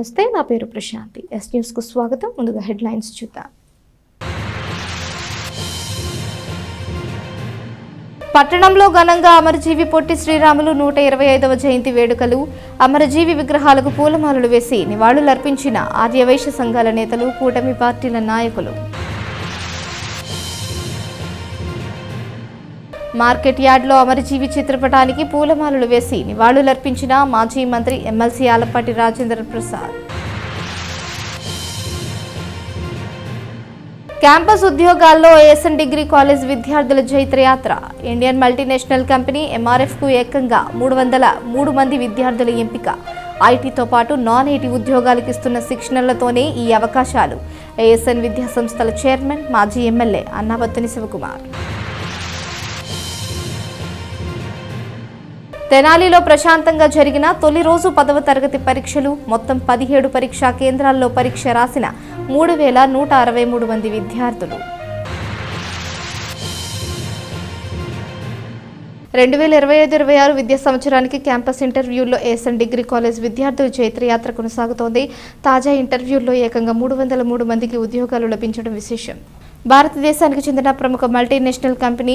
నమస్తే, నా పేరు ప్రశాంతి. ఎస్ న్యూస్ కు స్వాగతం. ముందుగా హెడ్లైన్స్ చూద్దాం. పట్టణంలో ఘనంగా అమరజీవి పొట్టి శ్రీరాములు 125వ జయంతి వేడుకలు. అమరజీవి విగ్రహాలకు పూలమాలలు వేసి నివాళులర్పించిన ఆర్యవైశ్య సంఘాల నేతలు, కూటమి పార్టీల నాయకులు. మార్కెట్ యార్డ్లో అమరజీవి చిత్రపటానికి పూలమాలలు వేసి నివాళులర్పించిన మాజీ మంత్రి ఎమ్మెల్సీ ఆలపాటి రాజేంద్ర ప్రసాద్. క్యాంపస్ ఉద్యోగాల్లో ఏఎస్ఎన్ డిగ్రీ కాలేజ్ విద్యార్థుల జైత్రయాత్ర. ఇండియన్ మల్టీనేషనల్ కంపెనీ ఎంఆర్ఎఫ్కు ఏకంగా 303 మంది విద్యార్థుల ఎంపిక. ఐటీతో పాటు నాన్ ఐటీ ఉద్యోగాలకు ఇస్తున్న శిక్షణలతోనే ఈ అవకాశాలు. ఏఎస్ఎన్ విద్యా సంస్థల చైర్మన్, మాజీ ఎమ్మెల్యే అన్నాబత్తుని శివకుమార్. తెనాలిలో ప్రశాంతంగా జరిగిన తొలి రోజు 10వ తరగతి పరీక్షలు. మొత్తం 17 పరీక్షా కేంద్రాల్లో పరీక్ష రాసిన 3163 మంది విద్యార్థులు. 2025-26 విద్యా సంవత్సరానికి క్యాంపస్ ఇంటర్వ్యూల్లో ఏఎస్ఎన్ డిగ్రీ కాలేజ్ విద్యార్థుల చైత్రయాత్ర కొనసాగుతోంది. తాజా ఇంటర్వ్యూల్లో ఏకంగా 303 మందికి ఉద్యోగాలు లభించడం విశేషం. భారతదేశానికి చెందిన ప్రముఖ మల్టీనేషనల్ కంపెనీ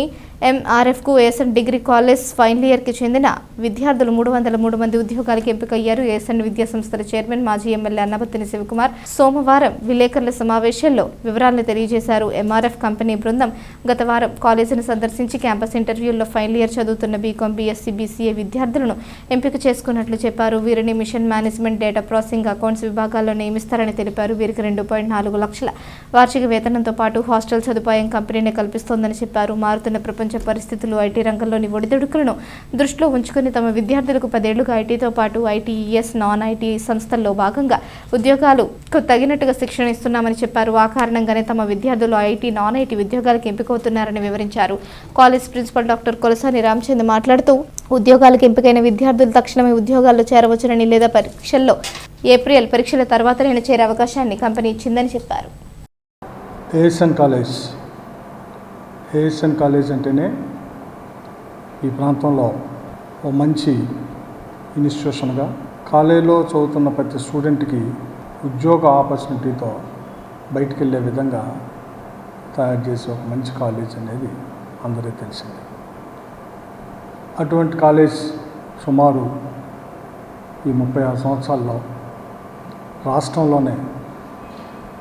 ఎంఆర్ఎఫ్కు ఏఎస్ఎన్ డిగ్రీ కాలేజ్ ఫైనల్ ఇయర్కి చెందిన విద్యార్థులు 303 మంది ఉద్యోగాలకు ఎంపికయ్యారు. ఏఎస్ఎన్ విద్యా సంస్థల చైర్మన్, మాజీ ఎమ్మెల్యే అన్నాబత్తుని శివకుమార్ సోమవారం విలేకరుల సమావేశంలో వివరాలను తెలియజేశారు. ఎంఆర్ఎఫ్ కంపెనీ బృందం గత వారం కాలేజీని సందర్శించి క్యాంపస్ ఇంటర్వ్యూల్లో ఫైనల్ ఇయర్ చదువుతున్న బీకాం, బీఎస్సీ, బీసీఏ విద్యార్థులను ఎంపిక చేసుకున్నట్లు చెప్పారు. వీరిని mission management, data processing, accounts విభాగాల్లో నియమిస్తారని తెలిపారు. వీరికి 2.4 లక్షల వార్షిక వేతనంతో పాటు హాస్టల్ సదుపాయం కంపెనీనే కల్పిస్తోందని చెప్పారు. మారుతున్న ప్రపంచ పరిస్థితులు, ఐటీ రంగంలోని ఒడిదుడుకులను దృష్టిలో ఉంచుకుని తమ విద్యార్థులకు 10 ఏళ్లుగా ఐటీతో పాటు ఐటీఈఎస్, నాన్ ఐటీ సంస్థల్లో భాగంగా ఉద్యోగాలకు తగినట్టుగా శిక్షణ ఇస్తున్నామని చెప్పారు. ఆ కారణంగానే తమ విద్యార్థులు ఐటీ, నాన్ ఐటీ ఉద్యోగాలకు ఎంపికవుతున్నారని వివరించారు. College principal doctor Kolasani Ramachandra మాట్లాడుతూ ఉద్యోగాలకు ఎంపికైన విద్యార్థులు తక్షణమే ఉద్యోగాల్లో చేరవచ్చునని, లేదా ఏప్రిల్ పరీక్షల తర్వాతనే చేరే అవకాశాన్ని కంపెనీ ఇచ్చిందని చెప్పారు. ఏఎస్ఎన్ కాలేజ్ అంటేనే ఈ ప్రాంతంలో ఓ మంచి ఇన్స్టిట్యూషన్గా, కాలేజీలో చదువుతున్న ప్రతి స్టూడెంట్కి ఉద్యోగ ఆపర్చునిటీతో బయటికి వెళ్ళే విధంగా తయారు చేసే ఒక మంచి కాలేజ్ అనేది అందరికీ తెలిసింది. అటువంటి కాలేజ్ సుమారు ఈ 36 సంవత్సరాల్లో రాష్ట్రంలోనే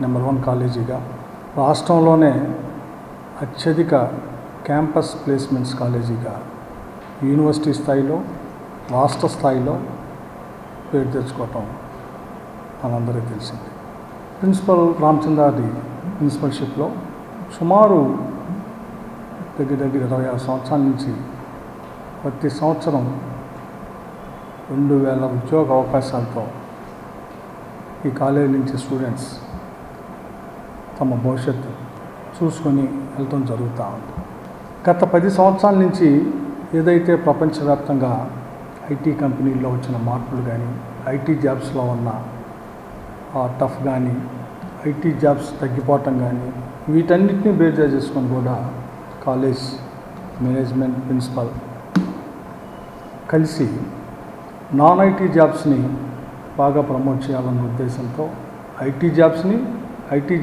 నెంబర్ 1 కాలేజీగా, రాష్ట్రంలోనే అత్యధిక క్యాంపస్ ప్లేస్మెంట్స్ కాలేజీగా యూనివర్సిటీ స్థాయిలో, రాష్ట్ర స్థాయిలో పేరు తెచ్చుకోవటం మనందరికీ తెలిసింది. ప్రిన్సిపల్ రామచంద్రాది ప్రిన్సిపల్షిప్లో సుమారు దగ్గర 26 సంవత్సరాల నుంచి ప్రతి సంవత్సరం 2000 ఉద్యోగ అవకాశాలతో ఈ కాలేజీ నుంచి స్టూడెంట్స్ తమ భవిష్యత్తు చూసుకొని వెళ్ళటం జరుగుతూ ఉంది. గత 10 సంవత్సరాల నుంచి ఏదైతే ప్రపంచవ్యాప్తంగా ఐటీ కంపెనీల్లో వచ్చిన మార్పులు కానీ, ఐటీ జాబ్స్లో ఉన్న టఫ్ కానీ, ఐటీ జాబ్స్ తగ్గిపోవటం కానీ, వీటన్నిటిని బేజా చేసుకొని కూడా కాలేజ్ మేనేజ్మెంట్, ప్రిన్సిపల్ కలిసి నాన్ ఐటీ జాబ్స్ని బాగా ప్రమోట్ చేయాలన్న ఉద్దేశంతో ఐటీ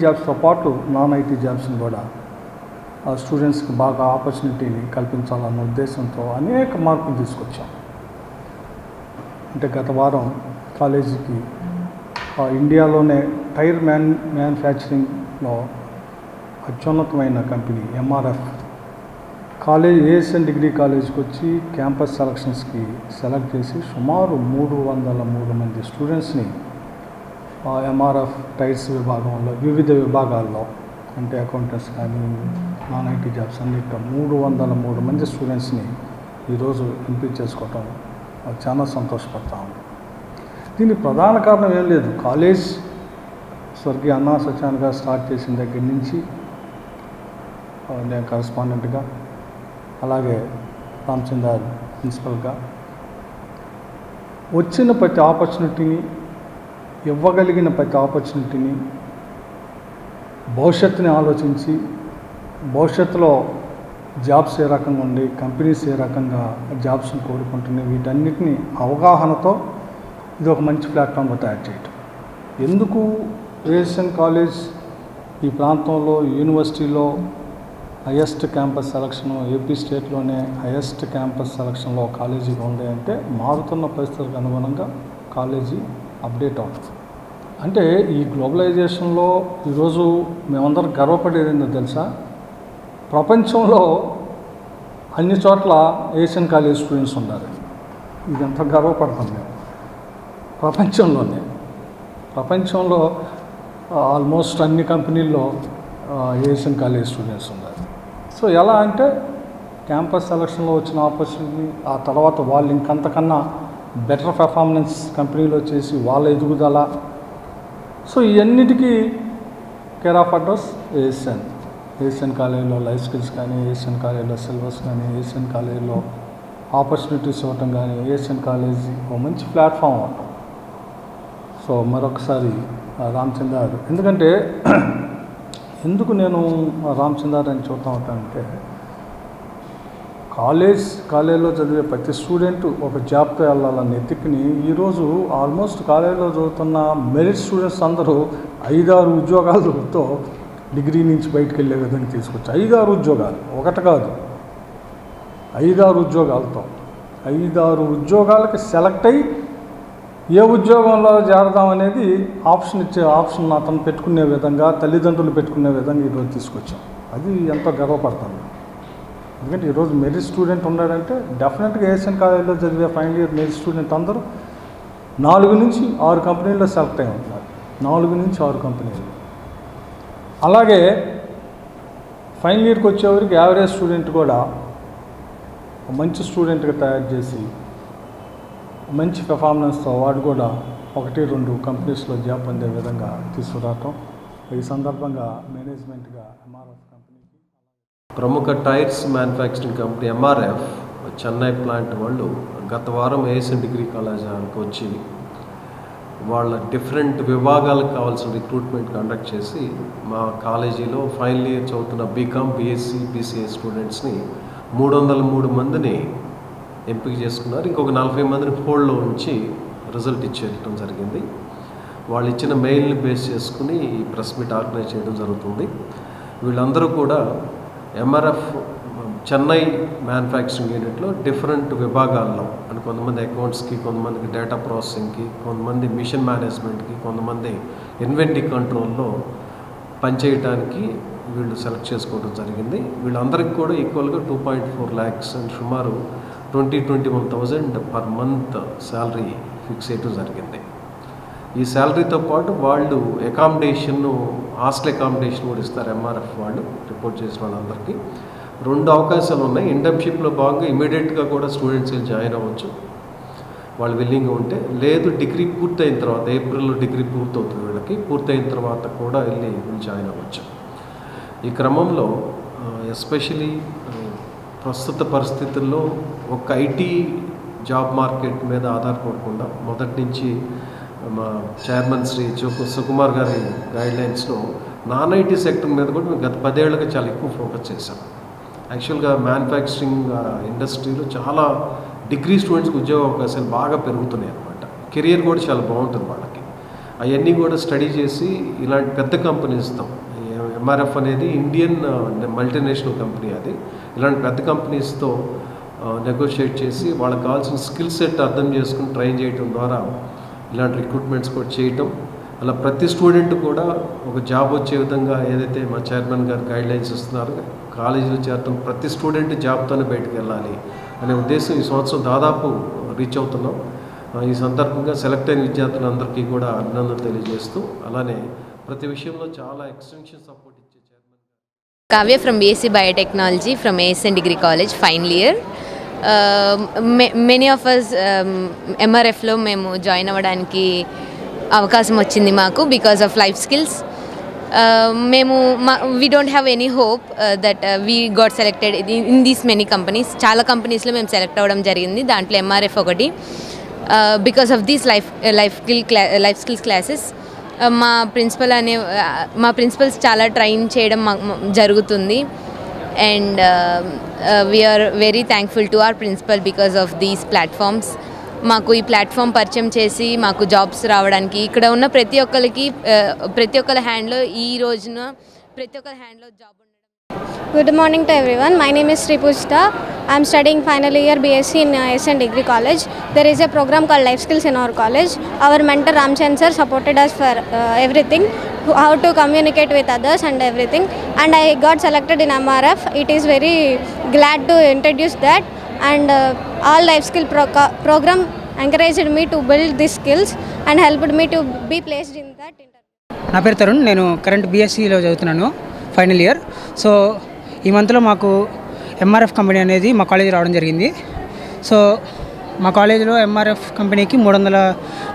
జాబ్స్తో పాటు నాన్ ఐటీ జాబ్స్ని కూడా స్టూడెంట్స్కి బాగా ఆపర్చునిటీని కల్పించాలన్న ఉద్దేశంతో అనేక మార్పులు తీసుకొచ్చాం. అంటే గత వారం కాలేజీకి ఇండియాలోనే టైర్ మ్యానుఫ్యాక్చరింగ్లో అత్యున్నతమైన company MRF college ASN degree కాలేజ్కి వచ్చి క్యాంపస్ సెలక్షన్స్కి సెలెక్ట్ చేసి సుమారు 303 మంది స్టూడెంట్స్ని ఎంఆర్ఎఫ్ టైర్స్ విభాగంలో వివిధ విభాగాల్లో, అంటే అకౌంటెంట్స్ కానీ, నాన్ ఐటీ జాబ్స్ అన్నింటిలో 303 మంది స్టూడెంట్స్ని ఈరోజు ఎంపిక చేసుకోవటం చాలా సంతోషపడతా ఉంది. దీనికి ప్రధాన కారణం ఏం లేదు, కాలేజ్ స్వర్గీయ అన్నా సత్యాన్ గారు స్టార్ట్ చేసిన దగ్గర నుంచి నేను కరస్పాండెంట్గా, అలాగే రామచంద్ర ప్రిన్సిపల్గా వచ్చిన ప్రతి ఆపర్చునిటీని, ఇవ్వగలిగిన ప్రతి ఆపర్చునిటీని భవిష్యత్తుని ఆలోచించి, భవిష్యత్తులో జాబ్స్ ఏ రకంగా ఉండి, కంపెనీస్ ఏ రకంగా జాబ్స్ని కోరుకుంటున్నాయి, వీటన్నిటిని అవగాహనతో ఇది ఒక మంచి ప్లాట్ఫామ్గా తయారు చేయటం. ఎందుకు ఏషియన్ కాలేజ్ ఈ ప్రాంతంలో యూనివర్సిటీలో హైయెస్ట్ క్యాంపస్ సెలక్షన్, ఏపీ స్టేట్లోనే హైయెస్ట్ క్యాంపస్ సెలక్షన్లో కాలేజీగా ఉంది అంటే మారుతున్న పరిస్థితులకు అనుగుణంగా కాలేజీ అప్డేట్ అవుతుంది. అంటే ఈ గ్లోబలైజేషన్లో ఈరోజు మేమందరం గర్వపడేది ఏంటో తెలుసా, ప్రపంచంలో అన్ని చోట్ల ఏషియన్ కాలేజ్ స్టూడెంట్స్ ఉన్నారు. ఇదంతా గర్వపడతాం మేము. ప్రపంచంలో ఆల్మోస్ట్ అన్ని కంపెనీల్లో ఏషియన్ కాలేజ్ స్టూడెంట్స్ ఉన్నారు. సో ఎలా అంటే క్యాంపస్ సెలక్షన్లో వచ్చిన ఆపర్చునిటీ, ఆ తర్వాత వాళ్ళు ఇంకంతకన్నా బెటర్ పెర్ఫార్మెన్స్ కంపెనీలో చేసి వాళ్ళ ఎదుగుదల, సో ఇవన్నిటికీ కేర్ ఆఫ్ అడ్రస్ ఏషియన్ కాలేజీలో లైఫ్ స్కిల్స్ కానీ, ఏషియన్ కాలేజీలో సిలబస్ కానీ, ఏషియన్ కాలేజీలో ఆపర్చునిటీస్ ఇవ్వటం కానీ, ఏషియన్ కాలేజీ ఒక మంచి ప్లాట్ఫామ్ అవ్వటం. సో మరొకసారి రామచంద్ర, ఎందుకంటే ఎందుకు నేను రామచంద్ర అని చూస్తూ ఉంటానంటే, కాలేజీలో చదివే ప్రతి స్టూడెంట్ ఒక జాబ్తో వెళ్ళాలన్న ఎత్తికిని ఈరోజు ఆల్మోస్ట్ కాలేజీలో చదువుతున్న మెరిట్ స్టూడెంట్స్ అందరూ 5-6 ఉద్యోగాలతో డిగ్రీ నుంచి బయటకు వెళ్ళే విధంగా తీసుకొచ్చి 5-6 ఉద్యోగాలు, ఒకటి కాదు 5-6 ఉద్యోగాలతో 5-6 ఉద్యోగాలకి సెలెక్ట్ అయ్యి ఏ ఉద్యోగంలో చేరదాం అనేది ఆప్షన్ అతను పెట్టుకునే విధంగా, తల్లిదండ్రులు పెట్టుకునే విధంగా ఈరోజు తీసుకొచ్చాం. అది ఎంతో గర్వపడతాను. ఎందుకంటే ఈరోజు మెరిట్ స్టూడెంట్ ఉన్నాడంటే డెఫినెట్గా ఏషియన్ కాలేజీలో చదివే ఫైనల్ ఇయర్ మెరిట్ స్టూడెంట్ అందరూ 4 నుంచి 6 కంపెనీల్లో సెలెక్ట్ అయి ఉంటున్నారు. 4 నుంచి 6 కంపెనీలు. అలాగే ఫైనల్ ఇయర్కి వచ్చేవరకు యావరేజ్ స్టూడెంట్ కూడా మంచి స్టూడెంట్గా తయారు చేసి మంచి పెర్ఫార్మెన్స్తో వాడు కూడా 1-2 కంపెనీస్లో జాబ్ పొందే విధంగా తీసుకురావటం. ఈ సందర్భంగా మేనేజ్మెంట్గా ఎంఆర్ఎఫ్ కంపెనీకి, ప్రముఖ tyres manufacturing company MRF Chennai plant వాళ్ళు గత వారం ఏషియన్ డిగ్రీ కళాశాలకు వచ్చి వాళ్ళ డిఫరెంట్ విభాగాలకు కావాల్సిన రిక్రూట్మెంట్ కండక్ట్ చేసి మా కాలేజీలో ఫైనల్ ఇయర్ చదువుతున్న బీకామ్, బీఎస్సీ, బీసీఏ స్టూడెంట్స్ని 303 మందిని ఎంపిక చేసుకున్నారు. ఇంకొక 40 మందిని హోల్డ్లో ఉంచి రిజల్ట్ ఇచ్చేయడం జరిగింది. వాళ్ళు ఇచ్చిన మెయిల్ని బేస్ చేసుకుని ఈ ప్రెస్ మీట్ ఆర్గనైజ్ చేయడం జరుగుతుంది. వీళ్ళందరూ కూడా ఎంఆర్ఎఫ్ చెన్నై మ్యానుఫ్యాక్చరింగ్ యూనిట్లో డిఫరెంట్ విభాగాల్లో అంటే కొంతమంది అకౌంట్స్కి, కొంతమందికి డేటా ప్రాసెసింగ్కి, కొంతమంది మిషన్ మేనేజ్మెంట్కి, కొంతమంది ఇన్వెంటరీ కంట్రోల్లో పనిచేయడానికి వీళ్ళు సెలెక్ట్ చేసుకోవడం జరిగింది. వీళ్ళందరికీ కూడా ఈక్వల్గా 2.4 lakhs అండ్ సుమారు 21,000 పర్ మంత్ శాలరీ ఫిక్స్ చేయడం జరిగింది. ఈ శాలరీతో పాటు వాళ్ళు హాస్టల్ అకామిడేషన్ కూడా ఇస్తారు. ఎంఆర్ఎఫ్ వాళ్ళు రిపోర్ట్ చేసిన వాళ్ళందరికీ 2 అవకాశాలు ఉన్నాయి. ఇంటర్న్షిప్లో భాగంగా ఇమీడియట్గా కూడా స్టూడెంట్స్ వెళ్ళి జాయిన్ అవ్వచ్చు వాళ్ళు విల్లింగ్గా ఉంటే, లేదు డిగ్రీ పూర్తయిన తర్వాత, ఏప్రిల్లో డిగ్రీ పూర్తవుతుంది వీళ్ళకి, పూర్తయిన తర్వాత కూడా వెళ్ళి జాయిన్ అవ్వచ్చు. ఈ క్రమంలో ఎస్పెషలీ ప్రస్తుత పరిస్థితుల్లో ఒక ఐటీ జాబ్ మార్కెట్ మీద ఆధారపడకుండా మొదటి నుంచి మా చైర్మన్ శ్రీ సుకుమార్ గారి గైడ్లైన్స్లో నాన్ ఐటీ సెక్టర్ మీద కూడా మేము గత 10 ఏళ్ళుగా చాలా ఎక్కువ ఫోకస్ చేశాం. యాక్చువల్గా మ్యానుఫ్యాక్చరింగ్ ఇండస్ట్రీలో చాలా డిగ్రీ స్టూడెంట్స్కి ఉద్యోగ అవకాశాలు బాగా పెరుగుతున్నాయి అన్నమాట. కెరియర్ కూడా చాలా బాగుంటుంది వాళ్ళకి. అవన్నీ కూడా స్టడీ చేసి ఇలాంటి పెద్ద కంపెనీస్తో, ఎంఆర్ఎఫ్ అనేది ఇండియన్ మల్టీనేషనల్ కంపెనీ, అది ఇలాంటి పెద్ద కంపెనీస్తో నెగోషియేట్ చేసి వాళ్ళకి కావాల్సిన స్కిల్ సెట్ అర్థం చేసుకుని ట్రైన్ చేయడం ద్వారా ఇలాంటి రిక్రూట్మెంట్స్ కూడా చేయటం, అలా ప్రతి స్టూడెంట్ కూడా ఒక జాబ్ వచ్చే విధంగా ఏదైతే మా చైర్మన్ గారు గైడ్లైన్స్ ఇస్తున్నారో, కాలేజీలో చేరటం ప్రతి స్టూడెంట్ జాబ్తోనే బయటకు వెళ్ళాలి అనే ఉద్దేశం ఈ సంవత్సరం దాదాపు రీచ్ అవుతున్నాం. ఈ సందర్భంగా సెలెక్ట్ అయిన విద్యార్థులందరికీ కూడా అభినందనలు తెలియజేస్తూ, అలానే ప్రతి విషయంలో చాలా ఎక్స్టెన్షన్ సపోర్ట్ ఇచ్చే chairman Kavya from BSc Biotechnology from ASN Degree College final year. Many of us MRFలో మేము జాయిన్ అవ్వడానికి అవకాశం వచ్చింది మాకు బికాస్ ఆఫ్ లైఫ్ స్కిల్స్. మేము we don't have any hope that we got selected in these many companies. చాలా కంపెనీస్లో మేము select అవ్వడం జరిగింది, దాంట్లో ఎంఆర్ఎఫ్ ఒకటి. Because of these life skills classes మా ప్రిన్సిపల్స్ చాలా ట్రైన్ చేయడం జరుగుతుంది. And we are very thankful to our principal because of these platforms. మాకు ఈ ప్లాట్ఫామ్ పరిచయం చేసి మాకు జాబ్స్ రావడానికి ఇక్కడ ఉన్న ప్రతి ఒక్కరి హ్యాండ్లో ఈ రోజున ప్రతి ఒక్కరి హ్యాండ్లో జాబ్ ఉండడం. Good morning to everyone. My name is Sri Pushta. I am studying final year BSc in SN Degree College. There is a program called Life Skills in our college. Our mentor Ramchand sir supported us for everything, how to communicate with others and everything. And I got selected in MRF. It is very glad to introduce that. And all life skill program encouraged me to build these skills and helped me to be placed in that interview. నా పేరు తరుణ్. నేను current బీఎస్సీలో చదువుతున్నాను, final year. So ఈ మంత్లో మాకు MRF company అనేది మా college రావడం జరిగింది. సో మా కాలేజీలో ఎంఆర్ఎఫ్ కంపెనీకి 300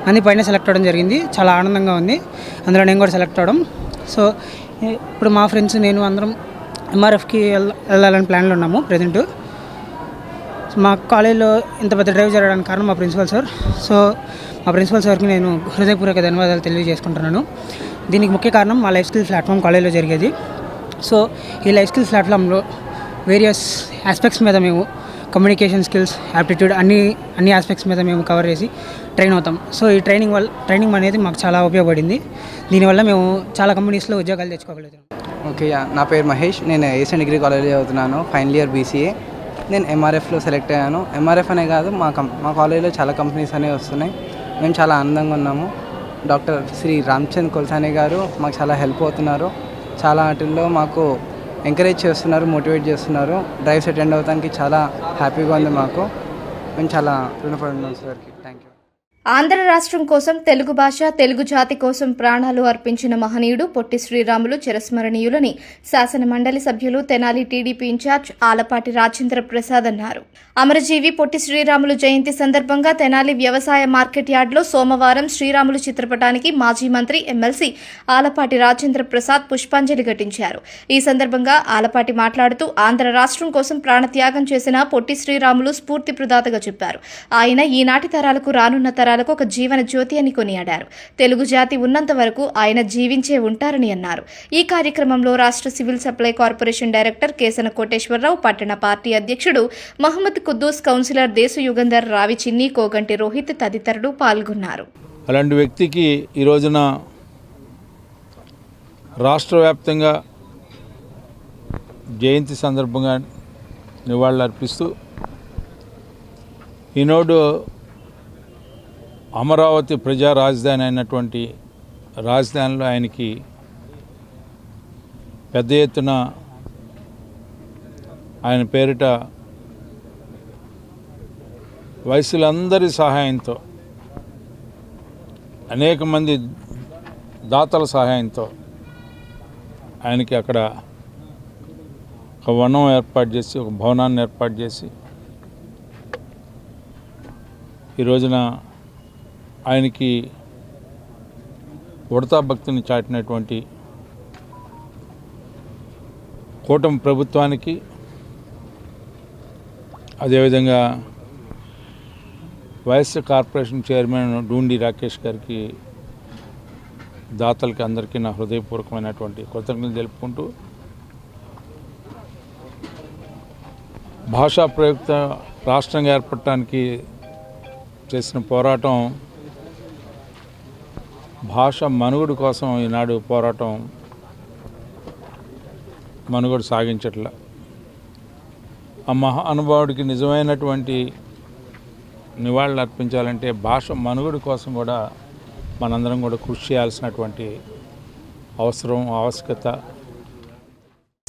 మంది పైన సెలెక్ట్ అవ్వడం జరిగింది. చాలా ఆనందంగా ఉంది. అందులో నేను కూడా సెలెక్ట్ అవ్వడం. సో ఇప్పుడు మా ఫ్రెండ్స్ నేను అందరం ఎంఆర్ఎఫ్కి వెళ్ళాలని ప్లాన్లో ఉన్నాము ప్రజెంట్. మా కాలేజీలో ఇంత పెద్ద డ్రైవ్ జరగడానికి కారణం మా ప్రిన్సిపల్ సార్. సో మా ప్రిన్సిపల్ సార్కి నేను హృదయపూర్వక ధన్యవాదాలు తెలియజేసుకుంటున్నాను. దీనికి ముఖ్య కారణం మా లైఫ్ స్కిల్స్ ప్లాట్ఫామ్ కాలేజీలో జరిగేది. సో ఈ లైఫ్ స్కిల్స్ ప్లాట్ఫామ్లో వేరియస్ ఆస్పెక్ట్స్ మీద మేము కమ్యూనికేషన్ స్కిల్స్, యాప్టిట్యూడ్ అన్ని ఆస్పెక్ట్స్ మీద మేము కవర్ చేసి ట్రైన్ అవుతాం. సో ఈ ట్రైనింగ్ అనేది మాకు చాలా ఉపయోగపడింది. దీనివల్ల మేము చాలా కంపెనీస్లో ఉద్యోగాలు తెచ్చుకోగలుగుతాం. ఓకే, నా పేరు మహేష్. నేను ఏసన్ డిగ్రీ కాలేజీలో చదువుతున్నాను, ఫైనల్ ఇయర్ BCA. నేను MRFలో సెలెక్ట్ అయ్యాను. MRF అనే కాదు, మా కాలేజీలో చాలా కంపెనీస్ అనేవి వస్తున్నాయి. మేము చాలా ఆనందంగా ఉన్నాము. డాక్టర్ శ్రీ రామ్చంద్ కొల్సాని గారు మాకు చాలా హెల్ప్ అవుతున్నారు. చాలా వాటిల్లో మాకు ఎంకరేజ్ చేస్తున్నారు, మోటివేట్ చేస్తున్నారు. డ్రైవ్స్ అటెండ్ అవడానికి చాలా హ్యాపీగా ఉంది మాకు. మేము చాలా రుణపడి ఉన్నాం సార్కి. Thank you. ఆంధ్ర రాష్ట్రం కోసం, తెలుగు భాష, తెలుగు జాతి కోసం ప్రాణాలు అర్పించిన మహనీయుడు పొట్టి శ్రీరాములు చిరస్మరణీయులని శాసన మండలి సభ్యులు తెనాలి టీడీపీ ఇన్ఛార్జ్ ఆలపాటి రాజేంద్ర ప్రసాద్ అన్నారు. అమరజీవి పొట్టి శ్రీరాములు జయంతి సందర్భంగా తెనాలి వ్యవసాయ మార్కెట్ యార్డ్లో సోమవారం శ్రీరాములు చిత్రపటానికి మాజీ మంత్రి ఎమ్మెల్సీ ఆలపాటి రాజేంద్ర ప్రసాద్ పుష్పాంజలి ఘటించారు. ఈ సందర్భంగా ఆలపాటి మాట్లాడుతూ ఆంధ్ర రాష్ట్రం కోసం ప్రాణత్యాగం చేసిన పొట్టి శ్రీరాములు స్ఫూర్తి ప్రదాతగా చెప్పారు. ఆయన ఈనాటి తరాలకు, రానున్న తరాలకు ఒక జీవన జ్యోతి అని కొనియాడారు. తెలుగు జాతి ఉన్నంత వరకు ఆయన జీవించే ఉంటారని అన్నారు. ఈ కార్యక్రమంలో రాష్ట్ర civil supply corporation director Kesana Koteswararao, పట్టణ పార్టీ అధ్యక్షుడు మహమ్మద్ కుద్దూస్, కౌన్సిలర్ దేశు యుగంధర్, రావి చిన్ని, కోగంటి రోహిత్ తదితరులు పాల్గొన్నారు. అలాంటి వ్యక్తికి ఈ రోజున రాష్ట్ర వ్యాప్తంగా జయంతి సందర్భంగా నివాళులర్పిస్తూ ఈనాడు అమరావతి ప్రజా రాజధాని అయినటువంటి రాజధానిలో ఆయనకి పెద్ద ఎత్తున ఆయన పేరిట వయసులందరి సహాయంతో, అనేక మంది దాతల సహాయంతో ఆయనకి అక్కడ ఒక వనం ఏర్పాటు చేసి, ఒక భవనాన్ని ఏర్పాటు చేసి ఈ రోజున ఆయనకి ఉడతా భక్తిని చాటినటువంటి కూటమి ప్రభుత్వానికి, అదేవిధంగా YS corporation chairman Dhoondi Rakesh గారికి, దాతలకి అందరికీ నా హృదయపూర్వకమైనటువంటి కృతజ్ఞతలు తెలుపుకుంటూ, భాషా ప్రయుక్త రాష్ట్రంగా ఏర్పడటానికి చేసిన పోరాటం, భాష మనుగడ కోసం ఈనాడు పోరాటం మనుగడ సాగించట్ల. ఆ మహానుభావుడికి నిజమైనటువంటి నివాళులు అర్పించాలంటే భాష మనుగడ కోసం కూడా మనందరం కూడా కృషి చేయాల్సినటువంటి ఆవశ్యకత.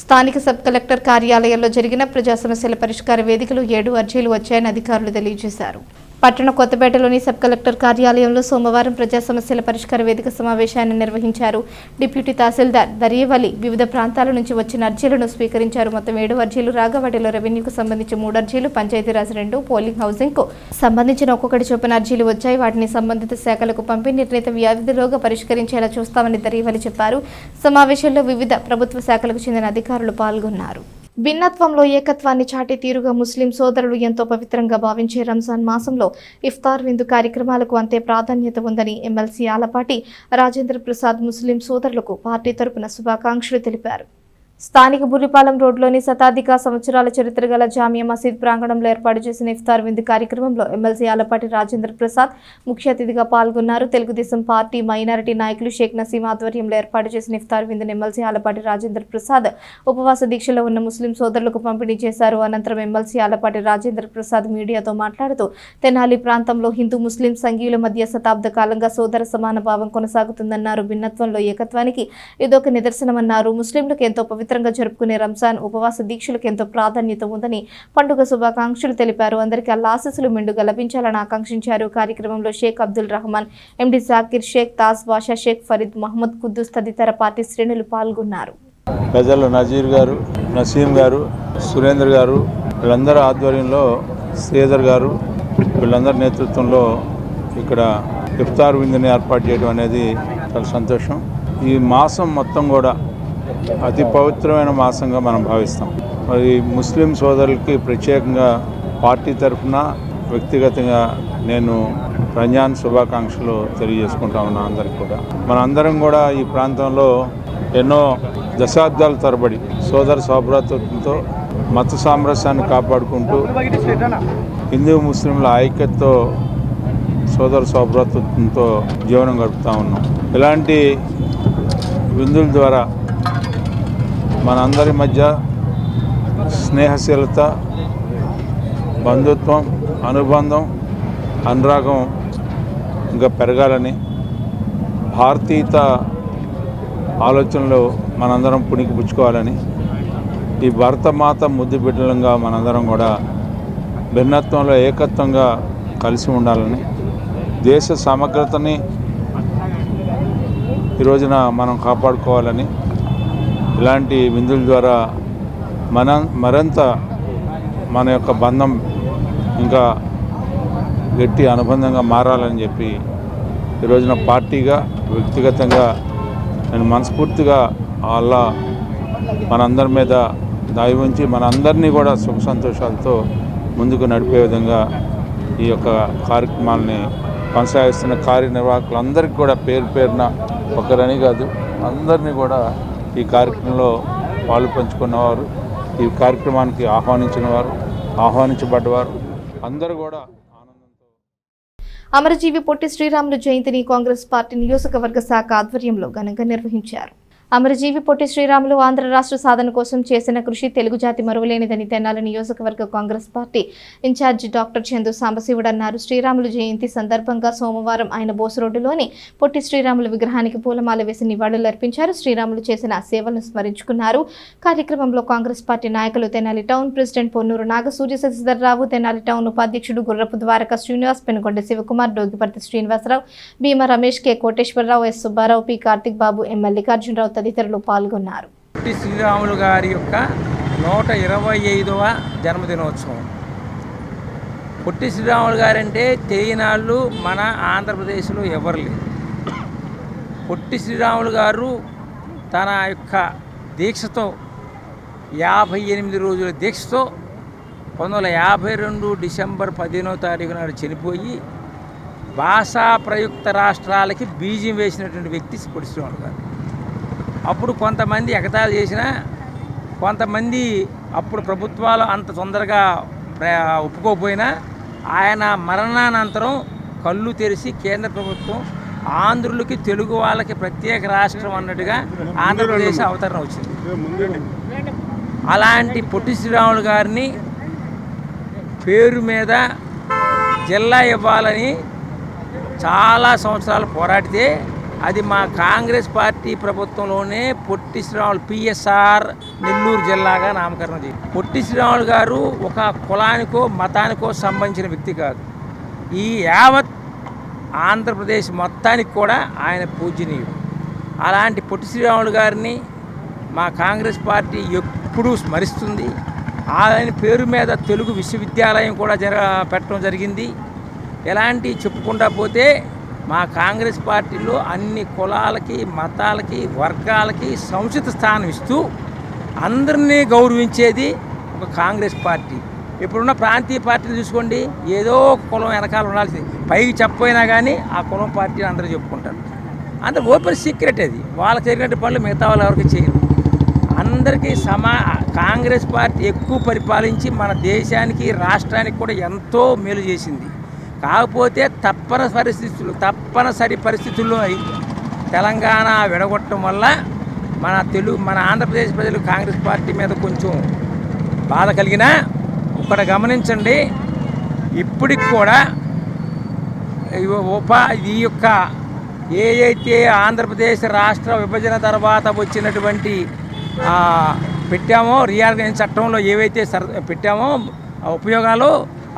స్థానిక సబ్ కలెక్టర్ కార్యాలయంలో జరిగిన ప్రజా సమస్యల పరిష్కార వేదికలు 7 అర్జీలు వచ్చాయని అధికారులు తెలియజేశారు. పట్టణ కొత్తపేటలోని సబ్ కలెక్టర్ కార్యాలయంలో సోమవారం ప్రజా సమస్యల పరిష్కార వేదిక సమావేశాన్ని నిర్వహించారు. డిప్యూటీ తహసీల్దార్ దరియవలి వివిధ ప్రాంతాల నుంచి వచ్చిన అర్జీలను స్వీకరించారు. మొత్తం 7 అర్జీలు రాగా వాటిలో రెవెన్యూకు సంబంధించి 3 అర్జీలు, పంచాయతీరాజ్ 2, పోలింగ్ హౌసింగ్కు సంబంధించిన ఒక్కొక్కటి చొప్పున అర్జీలు వచ్చాయి. వాటిని సంబంధిత శాఖలకు పంపి నిర్ణీత వ్యవధిలోగా పరిష్కరించేలా చూస్తామని దరియవలి చెప్పారు. సమావేశంలో వివిధ ప్రభుత్వ శాఖలకు చెందిన అధికారులు పాల్గొన్నారు. భిన్నత్వంలో ఏకత్వాన్ని చాటి తీరుగా ముస్లిం సోదరులు ఎంతో పవిత్రంగా భావించే రంజాన్ మాసంలో ఇఫ్తార్ విందు కార్యక్రమాలకు అంతే ప్రాధాన్యత ఉందని ఎమ్మెల్సీ ఆలపాటి రాజేంద్ర ప్రసాద్ ముస్లిం సోదరులకు పార్టీ తరపున శుభాకాంక్షలు తెలిపారు. స్థానిక బుర్రిపాలెం రోడ్లోని శతాధిక సంవత్సరాల చరిత్ర గల జామియా మసీద్ ప్రాంగణంలో ఏర్పాటు చేసిన ఇఫ్తార్ విందు కార్యక్రమంలో ఎమ్మెల్సీ ఆలపాటి రాజేంద్ర ప్రసాద్ ముఖ్య అతిథిగా పాల్గొన్నారు. తెలుగుదేశం పార్టీ మైనారిటీ నాయకులు షేక్ నసీం ఆధ్వర్యంలో ఏర్పాటు చేసిన ఇఫ్తార్ విందును ఎమ్మెల్సీ ఆలపాటి రాజేంద్ర ప్రసాద్ ఉపవాస దీక్షలో ఉన్న ముస్లిం సోదరులకు పంపిణీ చేశారు. అనంతరం ఎమ్మెల్సీ ఆలపాటి రాజేంద్ర ప్రసాద్ మీడియాతో మాట్లాడుతూ తెనాలి ప్రాంతంలో హిందూ ముస్లిం సంఘీయుల మధ్య శతాబ్ద కాలంగా సోదర సమాన భావం కొనసాగుతుందన్నారు. భిన్నత్వంలో ఏకత్వానికి ఇదొక నిదర్శనమన్నారు. ముస్లింలకు ఎంతో పవిత్రంగా జరుపుకునే రంజాన్ ఉపవాస దీక్షలకు ఎంతో ప్రాధాన్యత ఉందని పండుగ శుభాకాంక్షలు తెలిపారు. అందరికీ అల్లా ఆశీస్సులు మెండుగా లభించాలని ఆకాంక్షించారు. కార్యక్రమంలో షేక్ అబ్దుల్ రహమాన్, ఎండి జాకిర్ షేక్, తాజ్ బాషా, షేక్ ఫరీద్, మహమ్మద్ కుద్దూస్ తదితర పార్టీ శ్రేణులు పాల్గొన్నారు. ప్రజలు నజీర్ గారు, నసీం గారు, సురేంద్ర గారు వీళ్ళందరూ ఆధ్వర్యంలో శ్రీధర్ గారు వీళ్ళందరి నేతృత్వంలో ఇక్కడ ఇఫ్తార్ విందుని ఏర్పాటు చేయడం అనేది చాలా సంతోషం. ఈ మాసం మొత్తం కూడా అతి పవిత్రమైన మాసంగా మనం భావిస్తాం. మరి ముస్లిం సోదరులకి ప్రత్యేకంగా పార్టీ తరఫున వ్యక్తిగతంగా నేను రంజాన్ శుభాకాంక్షలు తెలియజేసుకుంటా ఉన్నా. అందరికి కూడా మనందరం కూడా ఈ ప్రాంతంలో ఎన్నో దశాబ్దాల తరబడి సోదర సౌభ్రాతృత్వంతో మత సామరస్యాన్ని కాపాడుకుంటూ హిందూ ముస్లింల ఐక్యతతో సోదర సౌభ్రాతృత్వంతో జీవనం గడుపుతూ ఉన్నాం. ఇలాంటి విందుల ద్వారా మనందరి మధ్య స్నేహశీలత, బంధుత్వం, అనుబంధం, అనురాగం ఇంకా పెరగాలని, భారతీయత ఆలోచనలు మనందరం పుణికిపుచ్చుకోవాలని, ఈ భరతమాత ముద్దు బిడ్డలంగా మనందరం కూడా భిన్నత్వంలో ఏకత్వంగా కలిసి ఉండాలని, దేశ సమగ్రతని ఈరోజున మనం కాపాడుకోవాలని, ఇలాంటి విందుల ద్వారా మరింత మన యొక్క బంధం ఇంకా గట్టి అనుబంధంగా మారాలని చెప్పి ఈరోజున పార్టీగా వ్యక్తిగతంగా నేను మనస్ఫూర్తిగా అల్లా మనందరి మీద దయ ఉంచి మనందరినీ కూడా సుఖ సంతోషాలతో ముందుకు నడిపే విధంగా ఈ యొక్క కార్యక్రమాలని కొనసాగిస్తున్న కార్యనిర్వాహకులందరికీ కూడా పేరు పేరున ఒకరని కాదు అందరినీ కూడా ఈ కార్యక్రమంలో పాలు పంచుకున్నవారు, ఈ కార్యక్రమానికి ఆహ్వానించబడ్డవారు అందరూ కూడా ఆనందంతో. అమరజీవి పొట్టి శ్రీరాములు జయంతిని కాంగ్రెస్ పార్టీ నియోజకవర్గ శాఖ ఆధ్వర్యంలో ఘనంగా నిర్వహించారు. అమరజీవి పొట్టి శ్రీరాములు ఆంధ్ర రాష్ట్ర సాధన కోసం చేసిన కృషి తెలుగు జాతి మరువలేనిదని తెనాలి నియోజకవర్గ Congress party incharge doctor Chandu Sambasivudu అన్నారు. శ్రీరాములు జయంతి సందర్భంగా సోమవారం ఆయన బోసు రోడ్డులోని పొట్టి శ్రీరాములు విగ్రహానికి పూలమాల వేసి నివాళులర్పించారు. శ్రీరాములు చేసిన సేవలను స్మరించుకున్నారు. కార్యక్రమంలో కాంగ్రెస్ పార్టీ నాయకులు Tenali town president Ponnuru Nagasurya Sasidhar Rao, Tenali town ఉపాధ్యక్షుడు Gurrapu Dwaraka Srinivas, Penugonda Sivakumar, Dogiparthi Srinivasarao, Bhima Ramesh, K Koteswararao, S Subbarao, P Karthik Babu, M Mallikarjunarao తదితరులు పాల్గొన్నారు. పొట్టి శ్రీరాములు గారి యొక్క 125వ జన్మదినోత్సవం. పొట్టి శ్రీరాములు గారంటే తెలియనాళ్ళు మన ఆంధ్రప్రదేశ్లో ఎవరు లేరు. పొట్టి శ్రీరాములు గారు తన యొక్క దీక్షతో 58 రోజుల దీక్షతో 1952 డిసెంబర్ 15వ తారీఖు నాడు చనిపోయి భాషా ప్రయుక్త రాష్ట్రాలకి బీజం వేసినటువంటి వ్యక్తి పొట్టి శ్రీరాములు గారు. అప్పుడు కొంతమంది ఎగతాళి చేసినా, కొంతమంది అప్పుడు ప్రభుత్వాలు అంత తొందరగా ఒప్పుకోకపోయినా ఆయన మరణానంతరం కళ్ళు తెరిచి కేంద్ర ప్రభుత్వం ఆంధ్రులకి తెలుగు వాళ్ళకి ప్రత్యేక రాష్ట్రం అన్నట్టుగా ఆంధ్రప్రదేశ్ అవతరణ వచ్చింది. అలాంటి పొట్టి శ్రీరాములు గారిని పేరు మీద జిల్లా ఇవ్వాలని చాలా సంవత్సరాలు పోరాడితే అది మా కాంగ్రెస్ పార్టీ ప్రభుత్వంలోనే పొట్టి శ్రీరాములు పిఎస్ఆర్ నెల్లూరు జిల్లాగా నామకరణం చేయండి. పొట్టి శ్రీరాములు గారు ఒక కులానికో మతానికో సంబంధించిన వ్యక్తి కాదు. ఈ యావత్ ఆంధ్రప్రదేశ్ మొత్తానికి కూడా ఆయన పూజనీయుడు. అలాంటి పొట్టి శ్రీరాములు గారిని మా కాంగ్రెస్ పార్టీ ఎప్పుడూ స్మరిస్తుంది. ఆయన పేరు మీద తెలుగు విశ్వవిద్యాలయం కూడా పెట్టడం జరిగింది. ఎలాంటి చెప్పుకుంటా పోతే మా కాంగ్రెస్ పార్టీలో అన్ని కులాలకి, మతాలకి, వర్గాలకి సముచిత స్థానం ఇస్తూ అందరినీ గౌరవించేది ఒక కాంగ్రెస్ పార్టీ. ఇప్పుడున్న ప్రాంతీయ పార్టీని చూసుకోండి, ఏదో ఒక కులం వెనకాల ఉండాల్సింది. పైకి చెప్పపోయినా కానీ ఆ కులం పార్టీని అందరూ చెప్పుకుంటారు. అందరూ ఓపెన్ సీక్రెట్. అది వాళ్ళకి జరిగినట్టు పనులు మిగతా వాళ్ళు ఎవరికి చేయరు. అందరి అందరికీ కాంగ్రెస్ పార్టీ ఎక్కువ పరిపాలించి మన దేశానికి రాష్ట్రానికి కూడా ఎంతో మేలు చేసింది. కాకపోతే తప్పనిసరి పరిస్థితుల్లో తెలంగాణ విడగొట్టడం వల్ల మన ఆంధ్రప్రదేశ్ ప్రజలు కాంగ్రెస్ పార్టీ మీద కొంచెం బాధ కలిగినా ఇక్కడ గమనించండి, ఇప్పటికి కూడా ఈ యొక్క ఏదైతే ఆంధ్రప్రదేశ్ రాష్ట్ర విభజన తర్వాత వచ్చినటువంటి పెట్టామో రీఆర్గనైజేషన్ చట్టంలో ఏవైతే పెట్టామో